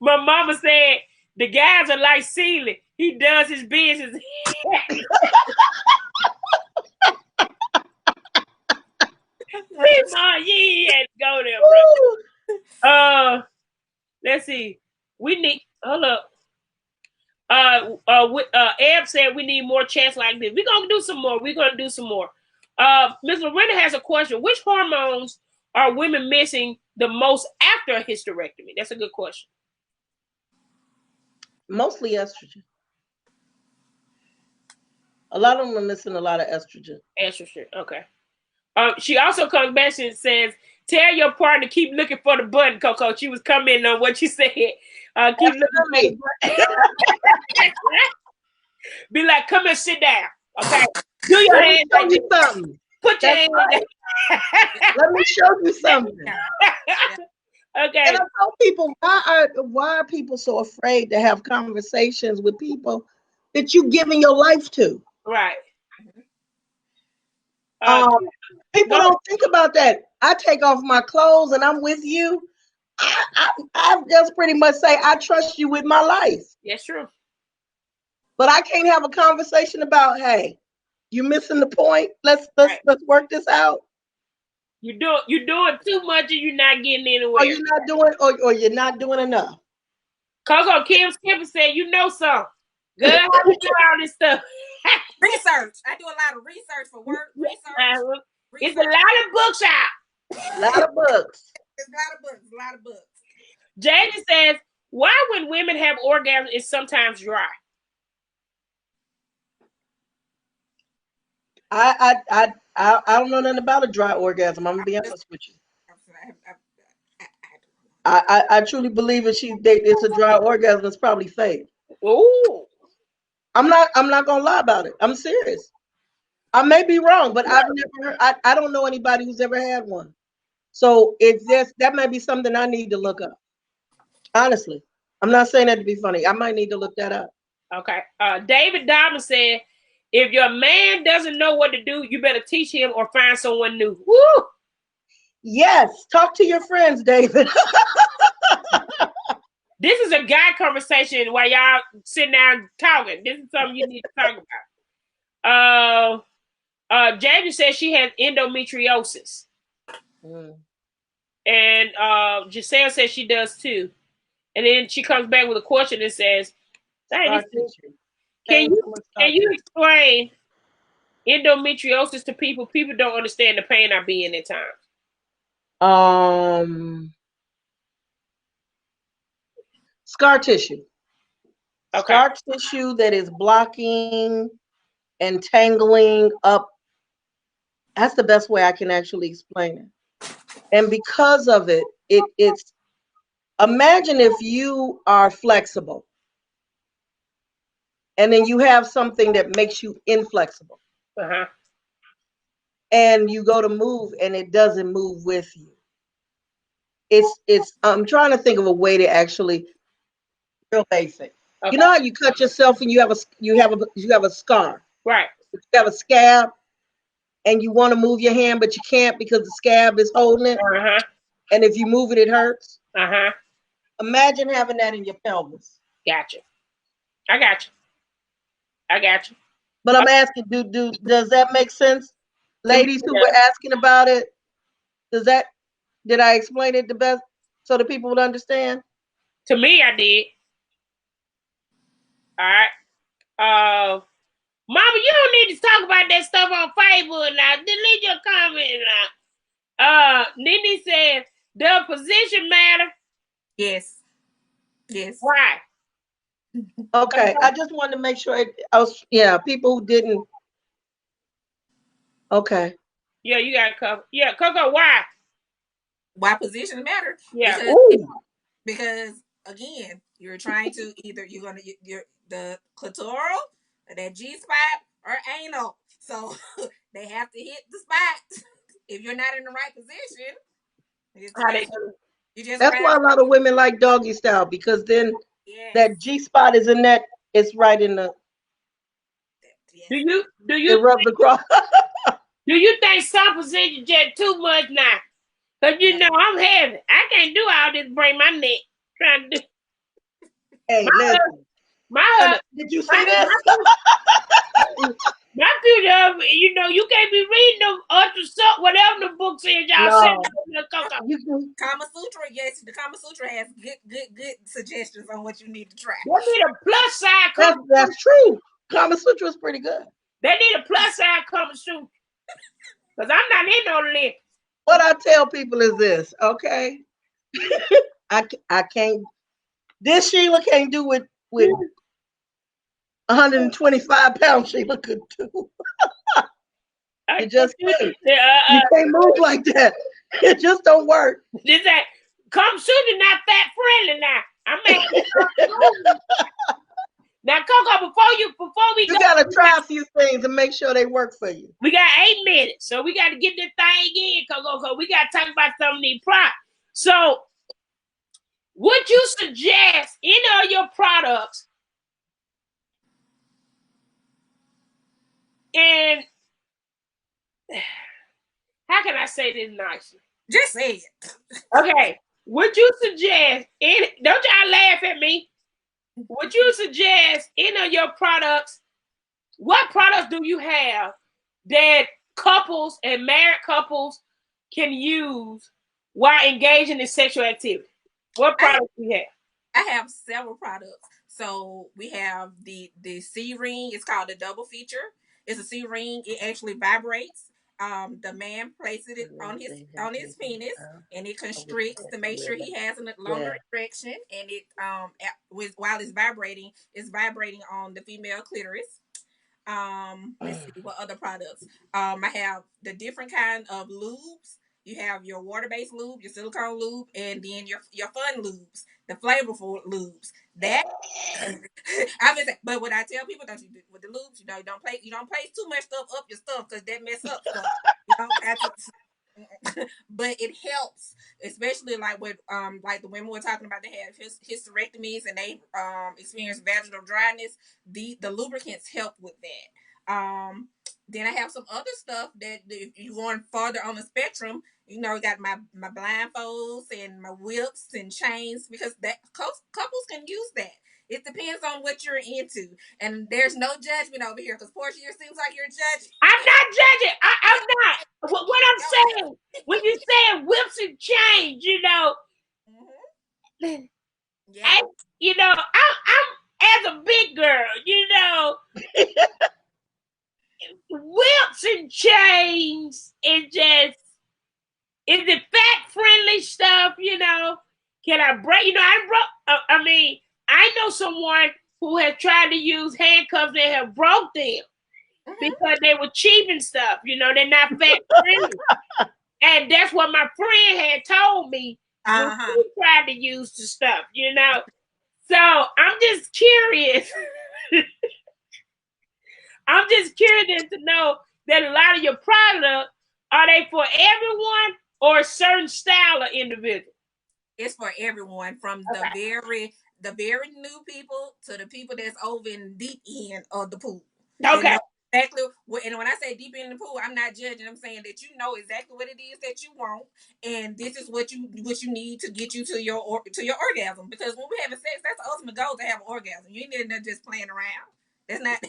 My mama said the guys are like Sealy. He does his business. You had to go there, bro. Let's see. We need. Hold up. Eb said we need more chats like this. We're gonna do some more. Ms. Lorena has a question. Which hormones are women missing the most after a hysterectomy? That's a good question. Mostly estrogen. A lot of them are missing a lot of estrogen. Estrogen. Okay. She also comes back and says, "Tell your partner keep looking for the button, Coco." She was commenting on what you said. Keep looking for the button. Be like, come and sit down. Okay. Do your hands like this. Something. Put your hands right. Let me show you something. Okay. And I tell people, why are people so afraid to have conversations with people that you're giving your life to? Right. People don't think about that. I take off my clothes and I'm with you. I just pretty much say I trust you with my life. That's true. But I can't have a conversation about, hey, you missing the point. Let's work this out. You're doing too much and you're not getting anywhere. Or you're not doing, or you're not doing enough. Coco Kim Skipper said, you know something. Good, how you do all this stuff? Research. I do a lot of research for work. Research. It's a lot of books out. A lot of books. It's a lot of books. Jamie says, why when women have orgasms, it's sometimes dry? I don't know nothing about a dry orgasm. I'm gonna be honest with you. I truly believe if it's a dry orgasm, it's probably fake. Ooh. I'm not gonna lie about it. I'm serious. I may be wrong, but I've never heard, I don't know anybody who's ever had one. So that might be something I need to look up. Honestly. I'm not saying that to be funny. I might need to look that up. Okay. David Diamond said, if your man doesn't know what to do, you better teach him or find someone new. Woo! Yes. Talk to your friends, David. This is a guy conversation while y'all sitting down talking. This is something you need to talk about. Jamie says she has endometriosis. And Giselle says she does too. And then she comes back with a question and says, can you explain endometriosis to people? People don't understand the pain I be in at times. Scar tissue. Okay. Scar tissue that is blocking and tangling up. That's the best way I can actually explain it. And because of it, it's imagine if you are flexible and then you have something that makes you inflexible. Uh-huh. And you go to move and it doesn't move with you. I'm trying to think of a way to actually real basic. Okay. You know how you cut yourself and you have a scar. Right. You have a scab and you want to move your hand, but you can't because the scab is holding it. Uh-huh. And if you move it, it hurts. Uh-huh. Imagine having that in your pelvis. Gotcha. I got you. I got you. But I'm asking, does that make sense? Ladies who were asking about it, did I explain it the best so the people would understand? To me, I did. All right. Mama, you don't need to talk about that stuff on Facebook now. Delete your comment now. Nene said, does position matter? Yes. Yes. Why? Okay, I just wanted to make sure people who didn't. Okay. Yeah, you got to cover. Yeah, Coco, why? Why positions matter? Yeah. Because again, you're trying to either you're the clitoral, or that G spot, or anal. So they have to hit the spot. If you're not in the right position, you just That's why a lot of women like doggy style, because then that G spot is in that. It's right in the. Do you it rubs across? Do you think some position just too much now? Cause you know I'm heavy. I can't do all this. Break my neck trying to do. Hey, listen. Did you see this? My future, you know, you can't be reading them ultrasound, whatever the book says. Y'all said Kama Sutra. Yes, the Kama Sutra has good suggestions on what you need to try. They need a plus side. That's true. Kama Sutra is pretty good. They need a plus side Kama Sutra. Because I'm not in no list. What I tell people is this, okay? I can't. This Sheila can't do with 125 pounds. Sheila could do. It just can't. You can't move like that. It just don't work. This that Kama Sutra not fat friendly now. I mean, now Coco, before we you gotta try a few things and make sure they work for you. We got 8 minutes, so we got to get this thing in, Coco. We got to talk about some of these products. So, would you suggest any of your products? And how can I say this nicely? Just say it. Okay. Would you suggest any? Don't y'all laugh at me. Would you suggest any of your products? What products do you have that couples and married couples can use while engaging in sexual activity? What products do you have? I have several products. So we have the C ring. It's called the double feature. It's a C ring. It actually vibrates. The man places it on his penis, and it constricts to make sure he has a longer erection. And it while it's vibrating on the female clitoris. Let's see what other products. I have the different kind of lubes. You have your water-based lube, your silicone lube, and then your fun lubes, the flavorful lubes. That I mean, but what I tell people, don't you do with the lubes, you know, you don't place too much stuff up your stuff because that mess up stuff. You don't have to. But it helps, especially like with like the women we're talking about, they have hysterectomies and they experience vaginal dryness. The lubricants help with that. Then I have some other stuff that if you're going farther on the spectrum, you know, got my blindfolds and my whips and chains, because that couples can use that. It depends on what you're into, and there's no judgment over here. Because Portia, it seems like you're judging. I'm not judging. I'm not. What I'm saying, when you say whips and chains, you know, yeah, you know, I'm as a big girl, you know, whips and chains is it fat friendly stuff, you know? Can I break? You know, I know someone who has tried to use handcuffs and have broke them because they were cheap and stuff. You know, they're not fat friendly. And that's what my friend had told me when she tried to use the stuff, you know? So I'm just curious. I'm just curious to know that a lot of your products, are they for everyone or a certain style of individual? It's for everyone, from the very new people to the people that's over in the deep end of the pool. Okay. Exactly. And when I say deep in the pool, I'm not judging. I'm saying that you know exactly what it is that you want, and this is what you need to get you to your orgasm. Because when we're having sex, that's the ultimate goal, to have an orgasm. You ain't in there just playing around. That's not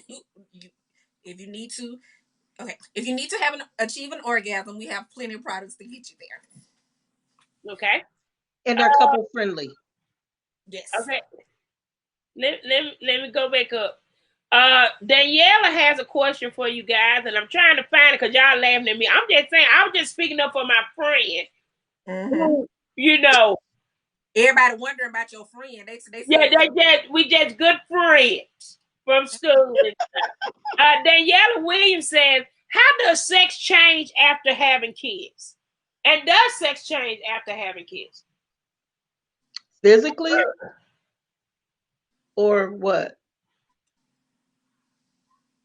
if you need to. Okay, if you need to achieve an orgasm, we have plenty of products to get you there. Okay. And they're couple friendly. Yes. Okay. Let me go back up. Daniela has a question for you guys, and I'm trying to find it because y'all laughing at me. I'm just saying, I was just speaking up for my friend. Mm-hmm. You know, everybody wondering about your friend. They we just good friends from school. Daniela Williams says, "How does sex change after having kids? And does sex change after having kids? Physically, or what?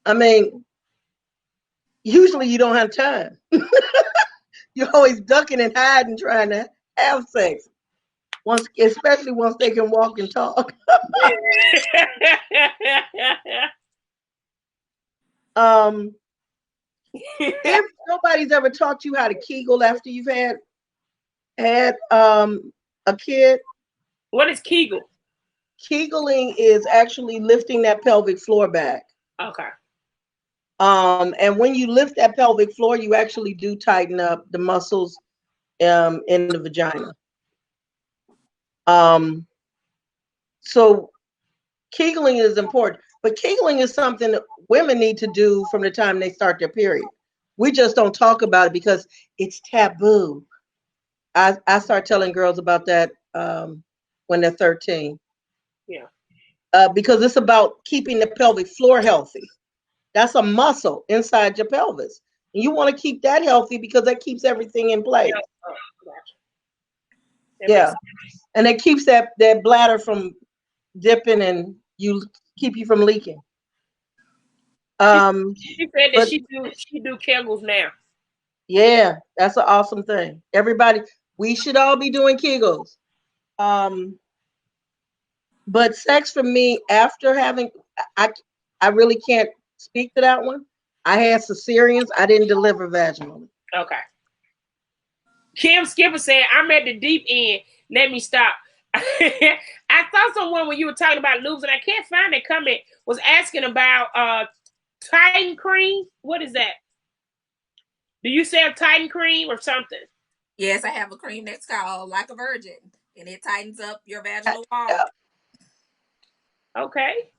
I mean, usually you don't have time. You're always ducking and hiding, trying to have sex. Especially once they can walk and talk. If nobody's ever taught you how to Kegel after you've had a kid. What is Kegel? Kegeling is actually lifting that pelvic floor back. Okay. And when you lift that pelvic floor, you actually do tighten up the muscles in the vagina. So Kegeling is important, but Kegeling is something that women need to do from the time they start their period. We just don't talk about it because it's taboo. I start telling girls about that when they're 13. Yeah. Because it's about keeping the pelvic floor healthy. That's a muscle inside your pelvis. And you want to keep that healthy because that keeps everything in place. Yeah. And it keeps that bladder from dipping and keep you from leaking. She said that she do Kegels now. Yeah, that's an awesome thing. Everybody, we should all be doing Kegels. But sex for me after having, I really can't speak to that one. I had cesareans. I didn't deliver vaginally. Okay. Kim Skipper said, "I'm at the deep end. Let me stop." I saw someone when you were talking about lubes, and I can't find it. Comment was asking about Titan cream. What is that? Do you sell Titan cream or something? Yes, I have a cream that's called Like a Virgin, and it tightens up your vaginal wall. Okay.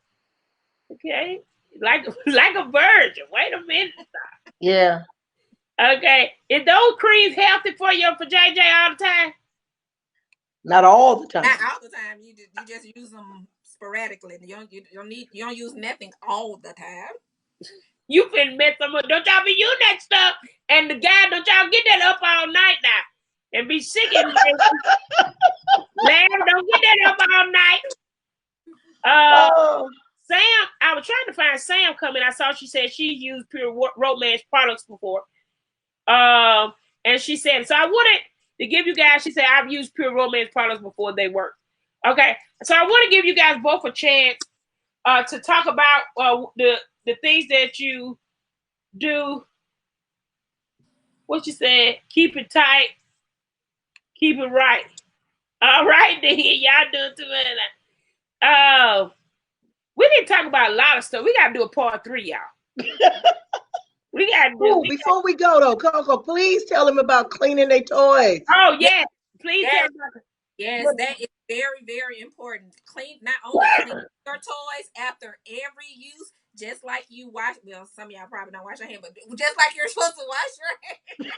Like a virgin. Wait a minute. Yeah. Okay. Is those creams healthy for you for JJ all the time? Not all the time. Not all the time. You just use them sporadically. You don't use nothing all the time. You finna mess them up. Don't y'all be using that stuff. And the guy, don't y'all get that up all night now and be sick and Lamb, don't get that up all night. Sam, I was trying to find Sam coming. I saw she said she used Pure Romance products before. And she said, so I wanted to give you guys, she said, I've used Pure Romance products before, they work. Okay. So I want to give you guys both a chance to talk about the things that you do. What you said, keep it tight, keep it right. All right, then y'all doing too much. We didn't talk about a lot of stuff. We gotta do a part 3, y'all. We gotta do. Before we go though, Coco, please tell them about cleaning their toys. Oh yes, please tell them. Yes, that is very, very important. Not only clean your toys after every use, just like you wash. Well, some of y'all probably don't wash your hands, but just like you're supposed to wash your hands.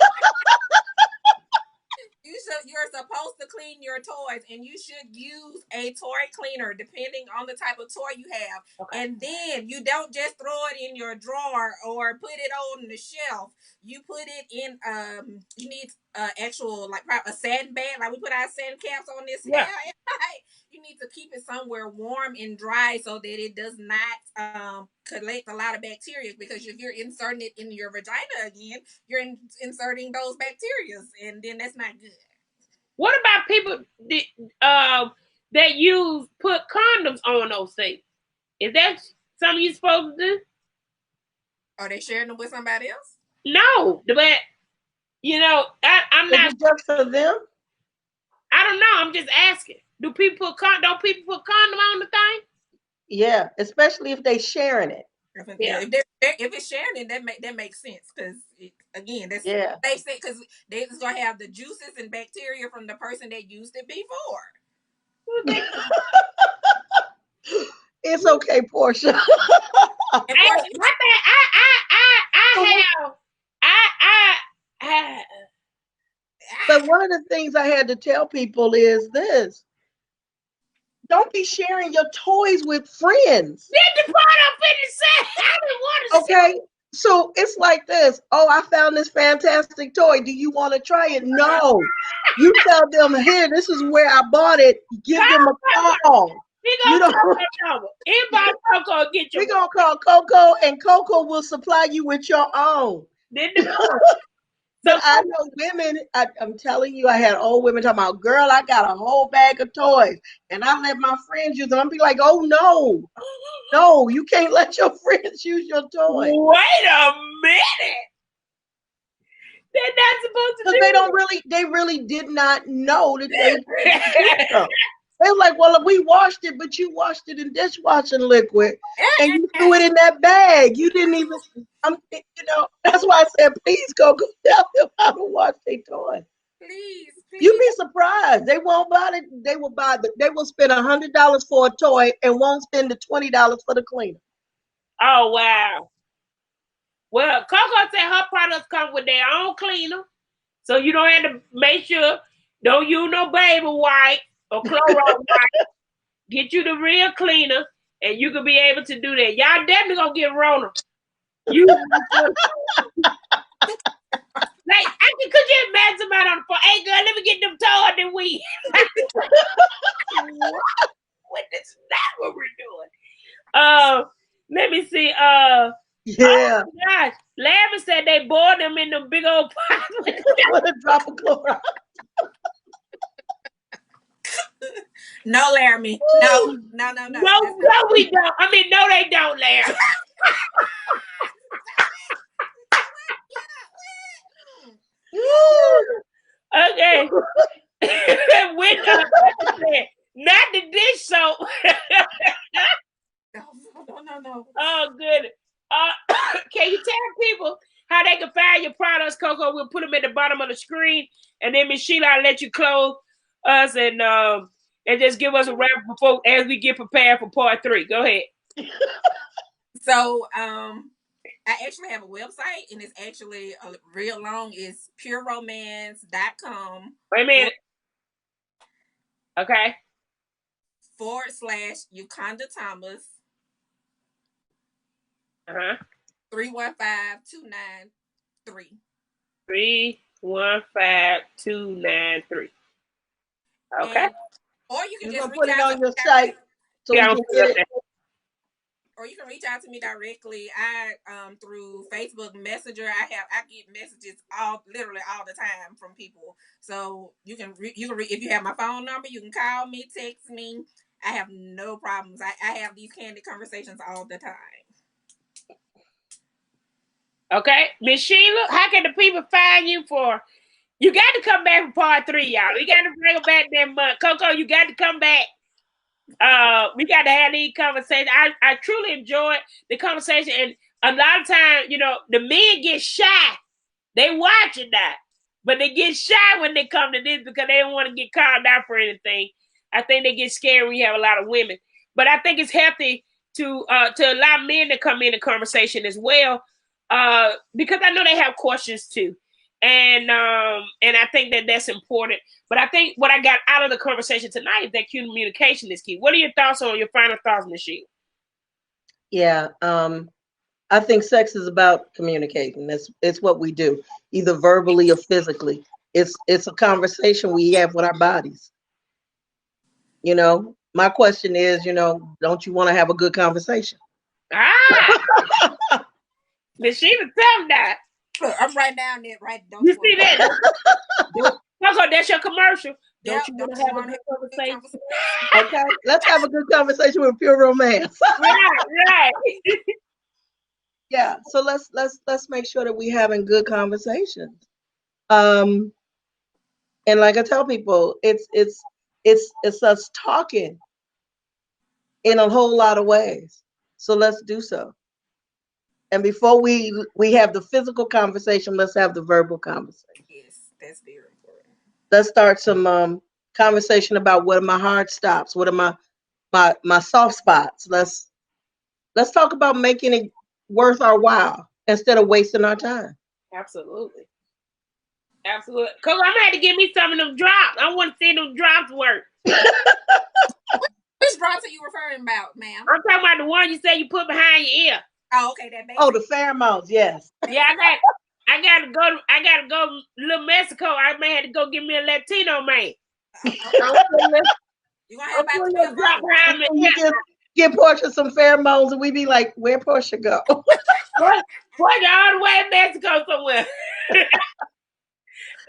You're supposed to clean your toys, and you should use a toy cleaner depending on the type of toy you have. Okay. And then you don't just throw it in your drawer or put it on the shelf. You put it in you need actual like a satin bag, like we put our satin caps on this hair. You need to keep it somewhere warm and dry so that it does not collect a lot of bacteria, because if you're inserting it in your vagina again, you're inserting those bacteria, and then that's not good. What about people that put condoms on those things? Is that something you're supposed to do? Are they sharing them with somebody else? No, but I'm not. Is it just for them? I don't know. I'm just asking. Don't people put condom on the thing? Yeah, especially if they sharing it. Yeah, if it's sharing it, that makes sense because again, that's Yeah. they say because they're gonna have the juices and bacteria from the person that used it before. It's okay, Portia. And Portia, My bad. I But one of the things I had to tell people is this: don't be sharing your toys with friends. did the part I'm finna say. I didn't want to say. Okay. So it's like this. Oh, I found this fantastic toy. Do you want to try it? No. You tell them, here, this is where I bought it. Give them a call. We You gonna know, call that number. Inbox Coco, get your. we're gonna call Coco, and Coco will supply you with your own. Did the part. But I know women, I'm telling you, I had old women talking about, girl, I got a whole bag of toys. And I let my friends use them. I'm be like, oh no, you can't let your friends use your toy. Wait a minute. They're not supposed to Because do they really did not know that they did them. They were like, well, we washed it, but you washed it in dishwashing liquid and you threw it in that bag. You didn't even, that's why I said, please go tell them how to wash their toy. please. You'd be surprised. They won't buy it. They will spend $100 for a toy and won't spend the $20 for the cleaner. Oh, wow. Well, Coco said her products come with their own cleaner. So you don't have to make sure, don't use no baby wipe or Clorox wipe. Get you the real cleaner, and you can be able to do that. Y'all definitely gonna get Rona. You like, could you imagine somebody on the phone? Hey, girl, let me get them toys and we. What is that? What we're doing? Let me see. Yeah. Oh my gosh, Larry said they boiled them in them big old pots with a drop of Clorox. No, Laramie. No. No, we don't. I mean, no, they don't, Larry. Okay. With not the dish soap. No. Oh, good. Can you tell people how they can find your products, Coco? We'll put them at the bottom of the screen, and then Miss Sheila, I'll let you close us and just give us a wrap before as we get prepared for part 3. Go ahead. So, I actually have a website, and it's actually real long. It's pureromance.com. Wait a minute. Okay. /Yukon Thomas. 315293. 315293. Okay. Or you can just put it on your site so we can get it. Or you can reach out to me directly. I through Facebook Messenger. I get messages literally all the time from people. So you can if you have my phone number, you can call me, text me. I have no problems. I have these candid conversations all the time. Okay, Miss Sheila, how can the people find you for? You got to come back for part 3, y'all. We got to bring them back that month. Coco, you got to come back. We got to have these conversations. I truly enjoyed the conversation, and a lot of times, the men get shy. They watch it now, but they get shy when they come to this because they don't want to get called out for anything. I think they get scared when you have a lot of women, but I think it's healthy to allow men to come in the conversation as well, because I know they have questions too. And I think that's important. But I think what I got out of the conversation tonight is that communication is key. What are your thoughts on your final thoughts, Ms. Sheila? Yeah, I think sex is about communicating. It's what we do, either verbally or physically. It's a conversation we have with our bodies. My question is, don't you want to have a good conversation? Ms. Sheila, tell me that. Look, I'm right down there, right? Don't you see that? Coco, that's your commercial. Don't you want to have a good conversation? Okay, let's have a good conversation with Pure Romance. Right. Yeah, so let's make sure that we're having good conversations. And like I tell people, it's us talking in a whole lot of ways. So let's do so. And before we have the physical conversation, let's have the verbal conversation. Yes, that's very important. Let's start some conversation about what are my hard stops, what are my soft spots. Let's talk about making it worth our while instead of wasting our time. Absolutely. Absolutely. Cause I'm gonna have to give me some of them drops. I want to see them drops work. Which drops are you referring about, ma'am? I'm talking about the one you say you put behind your ear. Oh, okay, that baby. Oh, the pheromones, yes. Yeah, I gotta go to Little Mexico. I may have to go get me a Latino man. You gonna have about 12 behind me. Give Portia some pheromones, and we be like, "Where Portia go?" Portia all the way in Mexico somewhere.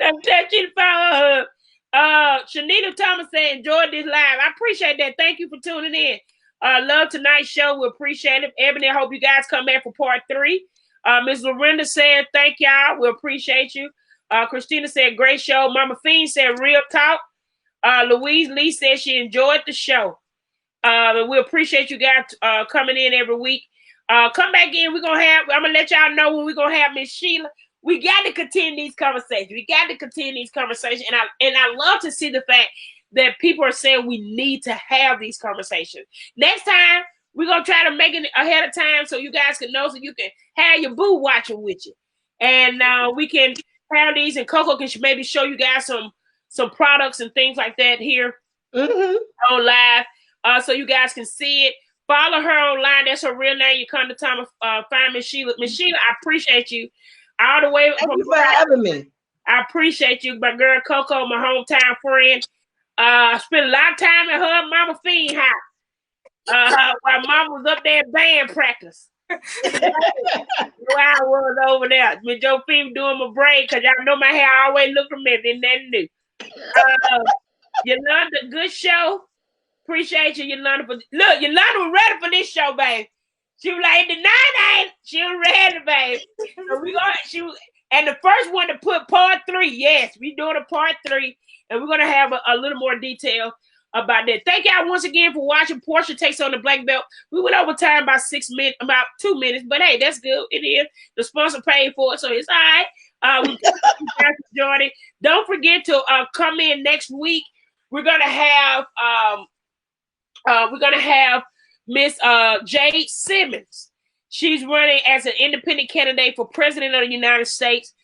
I'm touching for her. Shanita Thomas said, enjoyed this live. I appreciate that. Thank you for tuning in. Love tonight's show. We appreciate it. Ebony, I hope you guys come back for part 3. Ms. Lorinda said, thank y'all. We appreciate you. Christina said, great show. Mama Fiend said, real talk. Louise Lee said she enjoyed the show. And we appreciate you guys coming in every week. Come back in. I'm going to let y'all know when we're going to have Miss Sheila. We got to continue these conversations. And I love to see the fact that people are saying we need to have these conversations. Next time, we're going to try to make it ahead of time so you guys can know, so you can have your boo watching with you. And we can have these, and Coco can maybe show you guys some products and things like that here on live, so you guys can see it. Follow her online. That's her real name. You come to time to find Miss Sheila. Miss Sheila, I appreciate you. All the way Thank you for having me. I appreciate you, my girl Coco, my hometown friend. I spent a lot of time at her Mama Fiend house while Mama was up there at band practice. Where I was over there with Joe Fiend doing my braid, because y'all know my hair always looked a mess, and nothing new. Yolanda, good show. Appreciate you, Yolanda. Look, Yolanda was ready for this show, babe. She was like, the 9-8. She was ready, babe. So and the first one to put part 3. Yes, we doing a part 3, and we're gonna have a little more detail about that. Thank y'all once again for watching. Portia Takes on the Black Belt. We went over time by 6 minutes, about 2 minutes, but hey, that's good. It is. The sponsor paid for it, so it's all right. We thank you guys for joining. Don't forget to come in next week. We're gonna have Miss Jade Simmons. She's running as an independent candidate for president of the United States.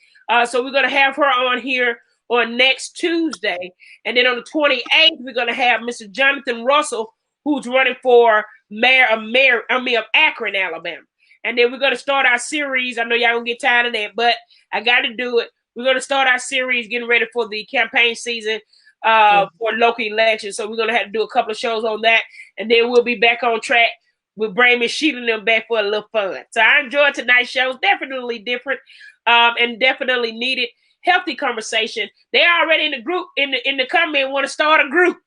So we're going to have her on here on next Tuesday. And then on the 28th, we're going to have Mr. Jonathan Russell, who's running for mayor of Akron, Alabama. And then we're going to start our series. I know y'all going to get tired of that, but I got to do it. We're going to start our series getting ready for the campaign season for local elections. So we're going to have to do a couple of shows on that. And then we'll be back on track with bringing Miss Sheila and them back for a little fun. So I enjoyed tonight's show. It's definitely different and definitely needed. Healthy conversation. They already in the group, in the comment, want to start a group.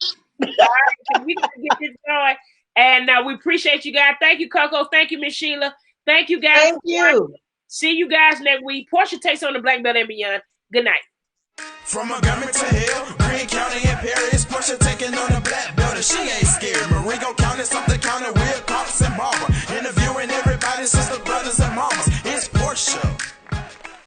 All right, so we got to get this going. And we appreciate you guys. Thank you, Coco. Thank you, Miss Sheila. Thank you, guys. Thank you. See you guys next week. Portia Takes on the Black Belt and beyond. Good night. From Montgomery to Hill, Greene County and Perry, Portia taking on the Black Belt, and she ain't scared. Marengo County, something